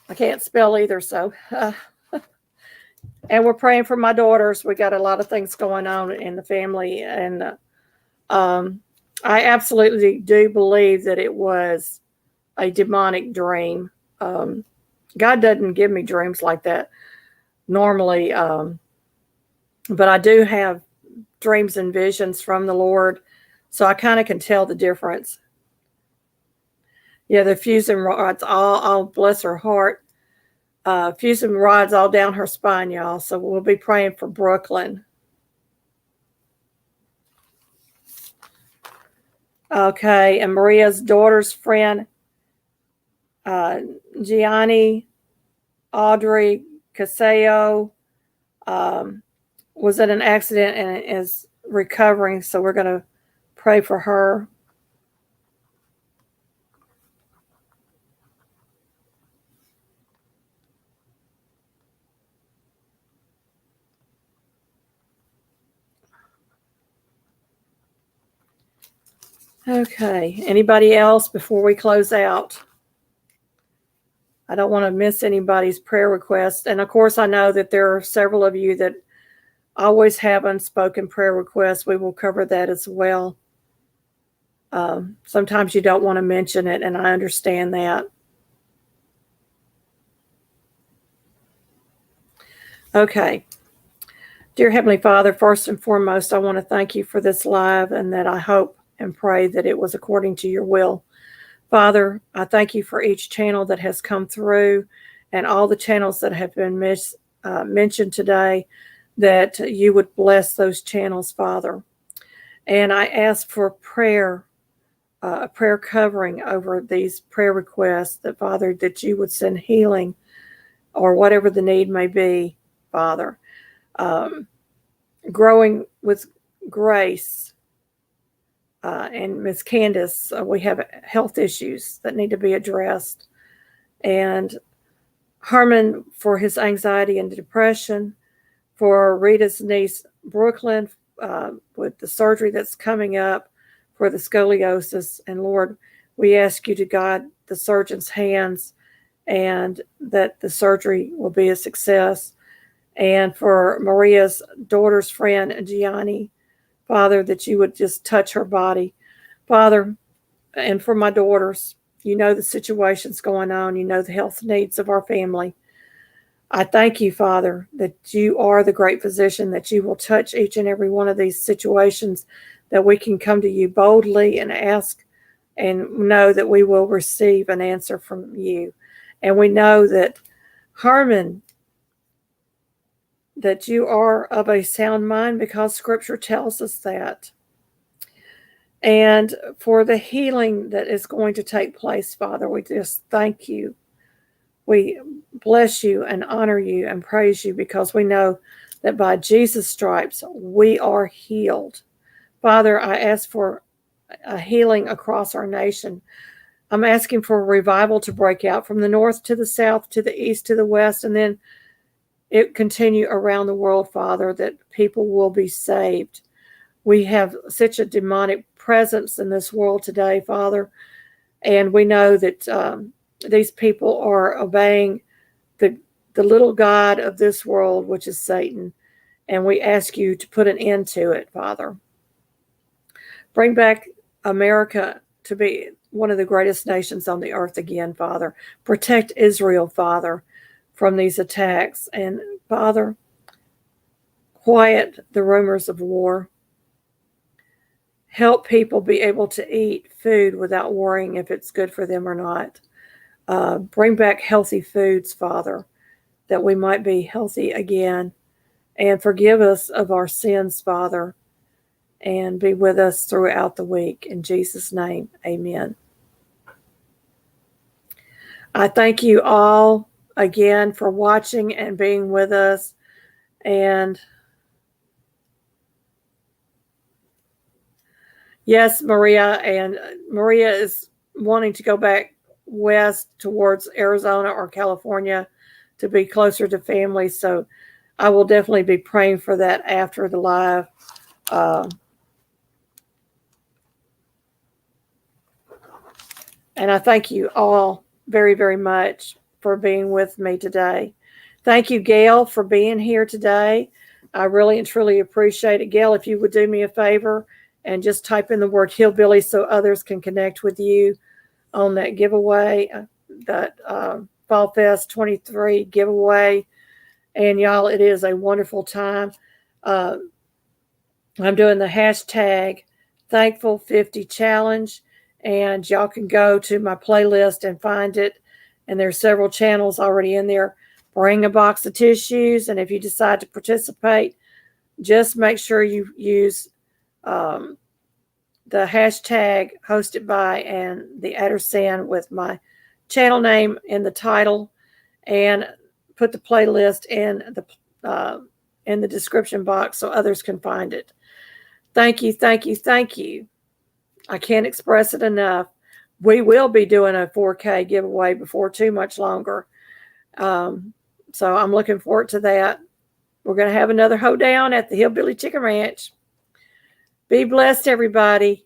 I can't spell either, so. And we're praying for my daughters. We got a lot of things going on in the family. And I absolutely do believe that it was a demonic dream. God doesn't give me dreams like that normally. But I do have dreams and visions from the Lord. So I kind of can tell the difference. Yeah, the fusing rods, all bless her heart. Fusing rods all down her spine, y'all. So we'll be praying for Brooklyn. Okay, and Maria's daughter's friend, Gianni Audrey Caseo, was in an accident and is recovering, so we're going to pray for her. Okay, anybody else before we close out? I don't want to miss anybody's prayer requests. And of course, I know that there are several of you that always have unspoken prayer requests. We will cover that as well. Sometimes you don't want to mention it, and I understand that. Okay. Dear Heavenly Father, first and foremost, I want to thank you for this live, and that I hope and pray that it was according to your will. Father, I thank you for each channel that has come through and all the channels that have been mentioned today, that you would bless those channels, Father. And I ask for prayer covering over these prayer requests, that, Father, that you would send healing or whatever the need may be, Father. Growing with Grace and Miss Candace, we have health issues that need to be addressed. And Harmon for his anxiety and depression, for Rita's niece, Brooklyn, with the surgery that's coming up for the scoliosis. And Lord, we ask you to guide the surgeon's hands and that the surgery will be a success. And for Maria's daughter's friend, Gianni, Father, that you would just touch her body. Father, and for my daughters, you know the situations going on. You know the health needs of our family. I thank you, Father, that you are the great physician, that you will touch each and every one of these situations, that we can come to you boldly and ask and know that we will receive an answer from you. And we know that, Harmon, that you are of a sound mind, because Scripture tells us that. And for the healing that is going to take place, Father, we just thank you. We bless you and honor you and praise you, because we know that by Jesus' stripes we are healed. Father, I ask for a healing across our nation. I'm asking for a revival to break out from the north to the south, to the east, to the west, and then it continue around the world, Father, that people will be saved. We have such a demonic presence in this world today, Father, and we know that these people are obeying the little god of this world, which is Satan, and we ask you to put an end to it, Father. Bring back America to be one of the greatest nations on the earth again, Father. Protect Israel, Father, from these attacks. And Father, quiet the rumors of war. Help people be able to eat food without worrying if it's good for them or not. Bring back healthy foods, Father, that we might be healthy again. And forgive us of our sins, Father, and be with us throughout the week. In Jesus' name, amen. I thank you all again for watching and being with us. And yes, Maria is wanting to go back west towards Arizona or California to be closer to family. So I will definitely be praying for that after the live. And I thank you all very, very much for being with me today. Thank you, Gail, for being here today. I really and truly appreciate it. Gail, if you would do me a favor and just type in the word hillbilly so others can connect with you on that giveaway, that Fall Fest 23 giveaway. And y'all, it is a wonderful time. I'm doing the hashtag Thankful50 challenge, and y'all can go to my playlist and find it. And there's several channels already in there. Bring a box of tissues, and if you decide to participate, just make sure you use the hashtag hosted by and the @ with my channel name in the title, and put the playlist in the description box so others can find it. Thank you, thank you, thank you. I can't express it enough. We will be doing a 4K giveaway before too much longer. So I'm looking forward to that. We're going to have another hoedown at the Hillbilly Chicken Ranch. Be blessed, everybody.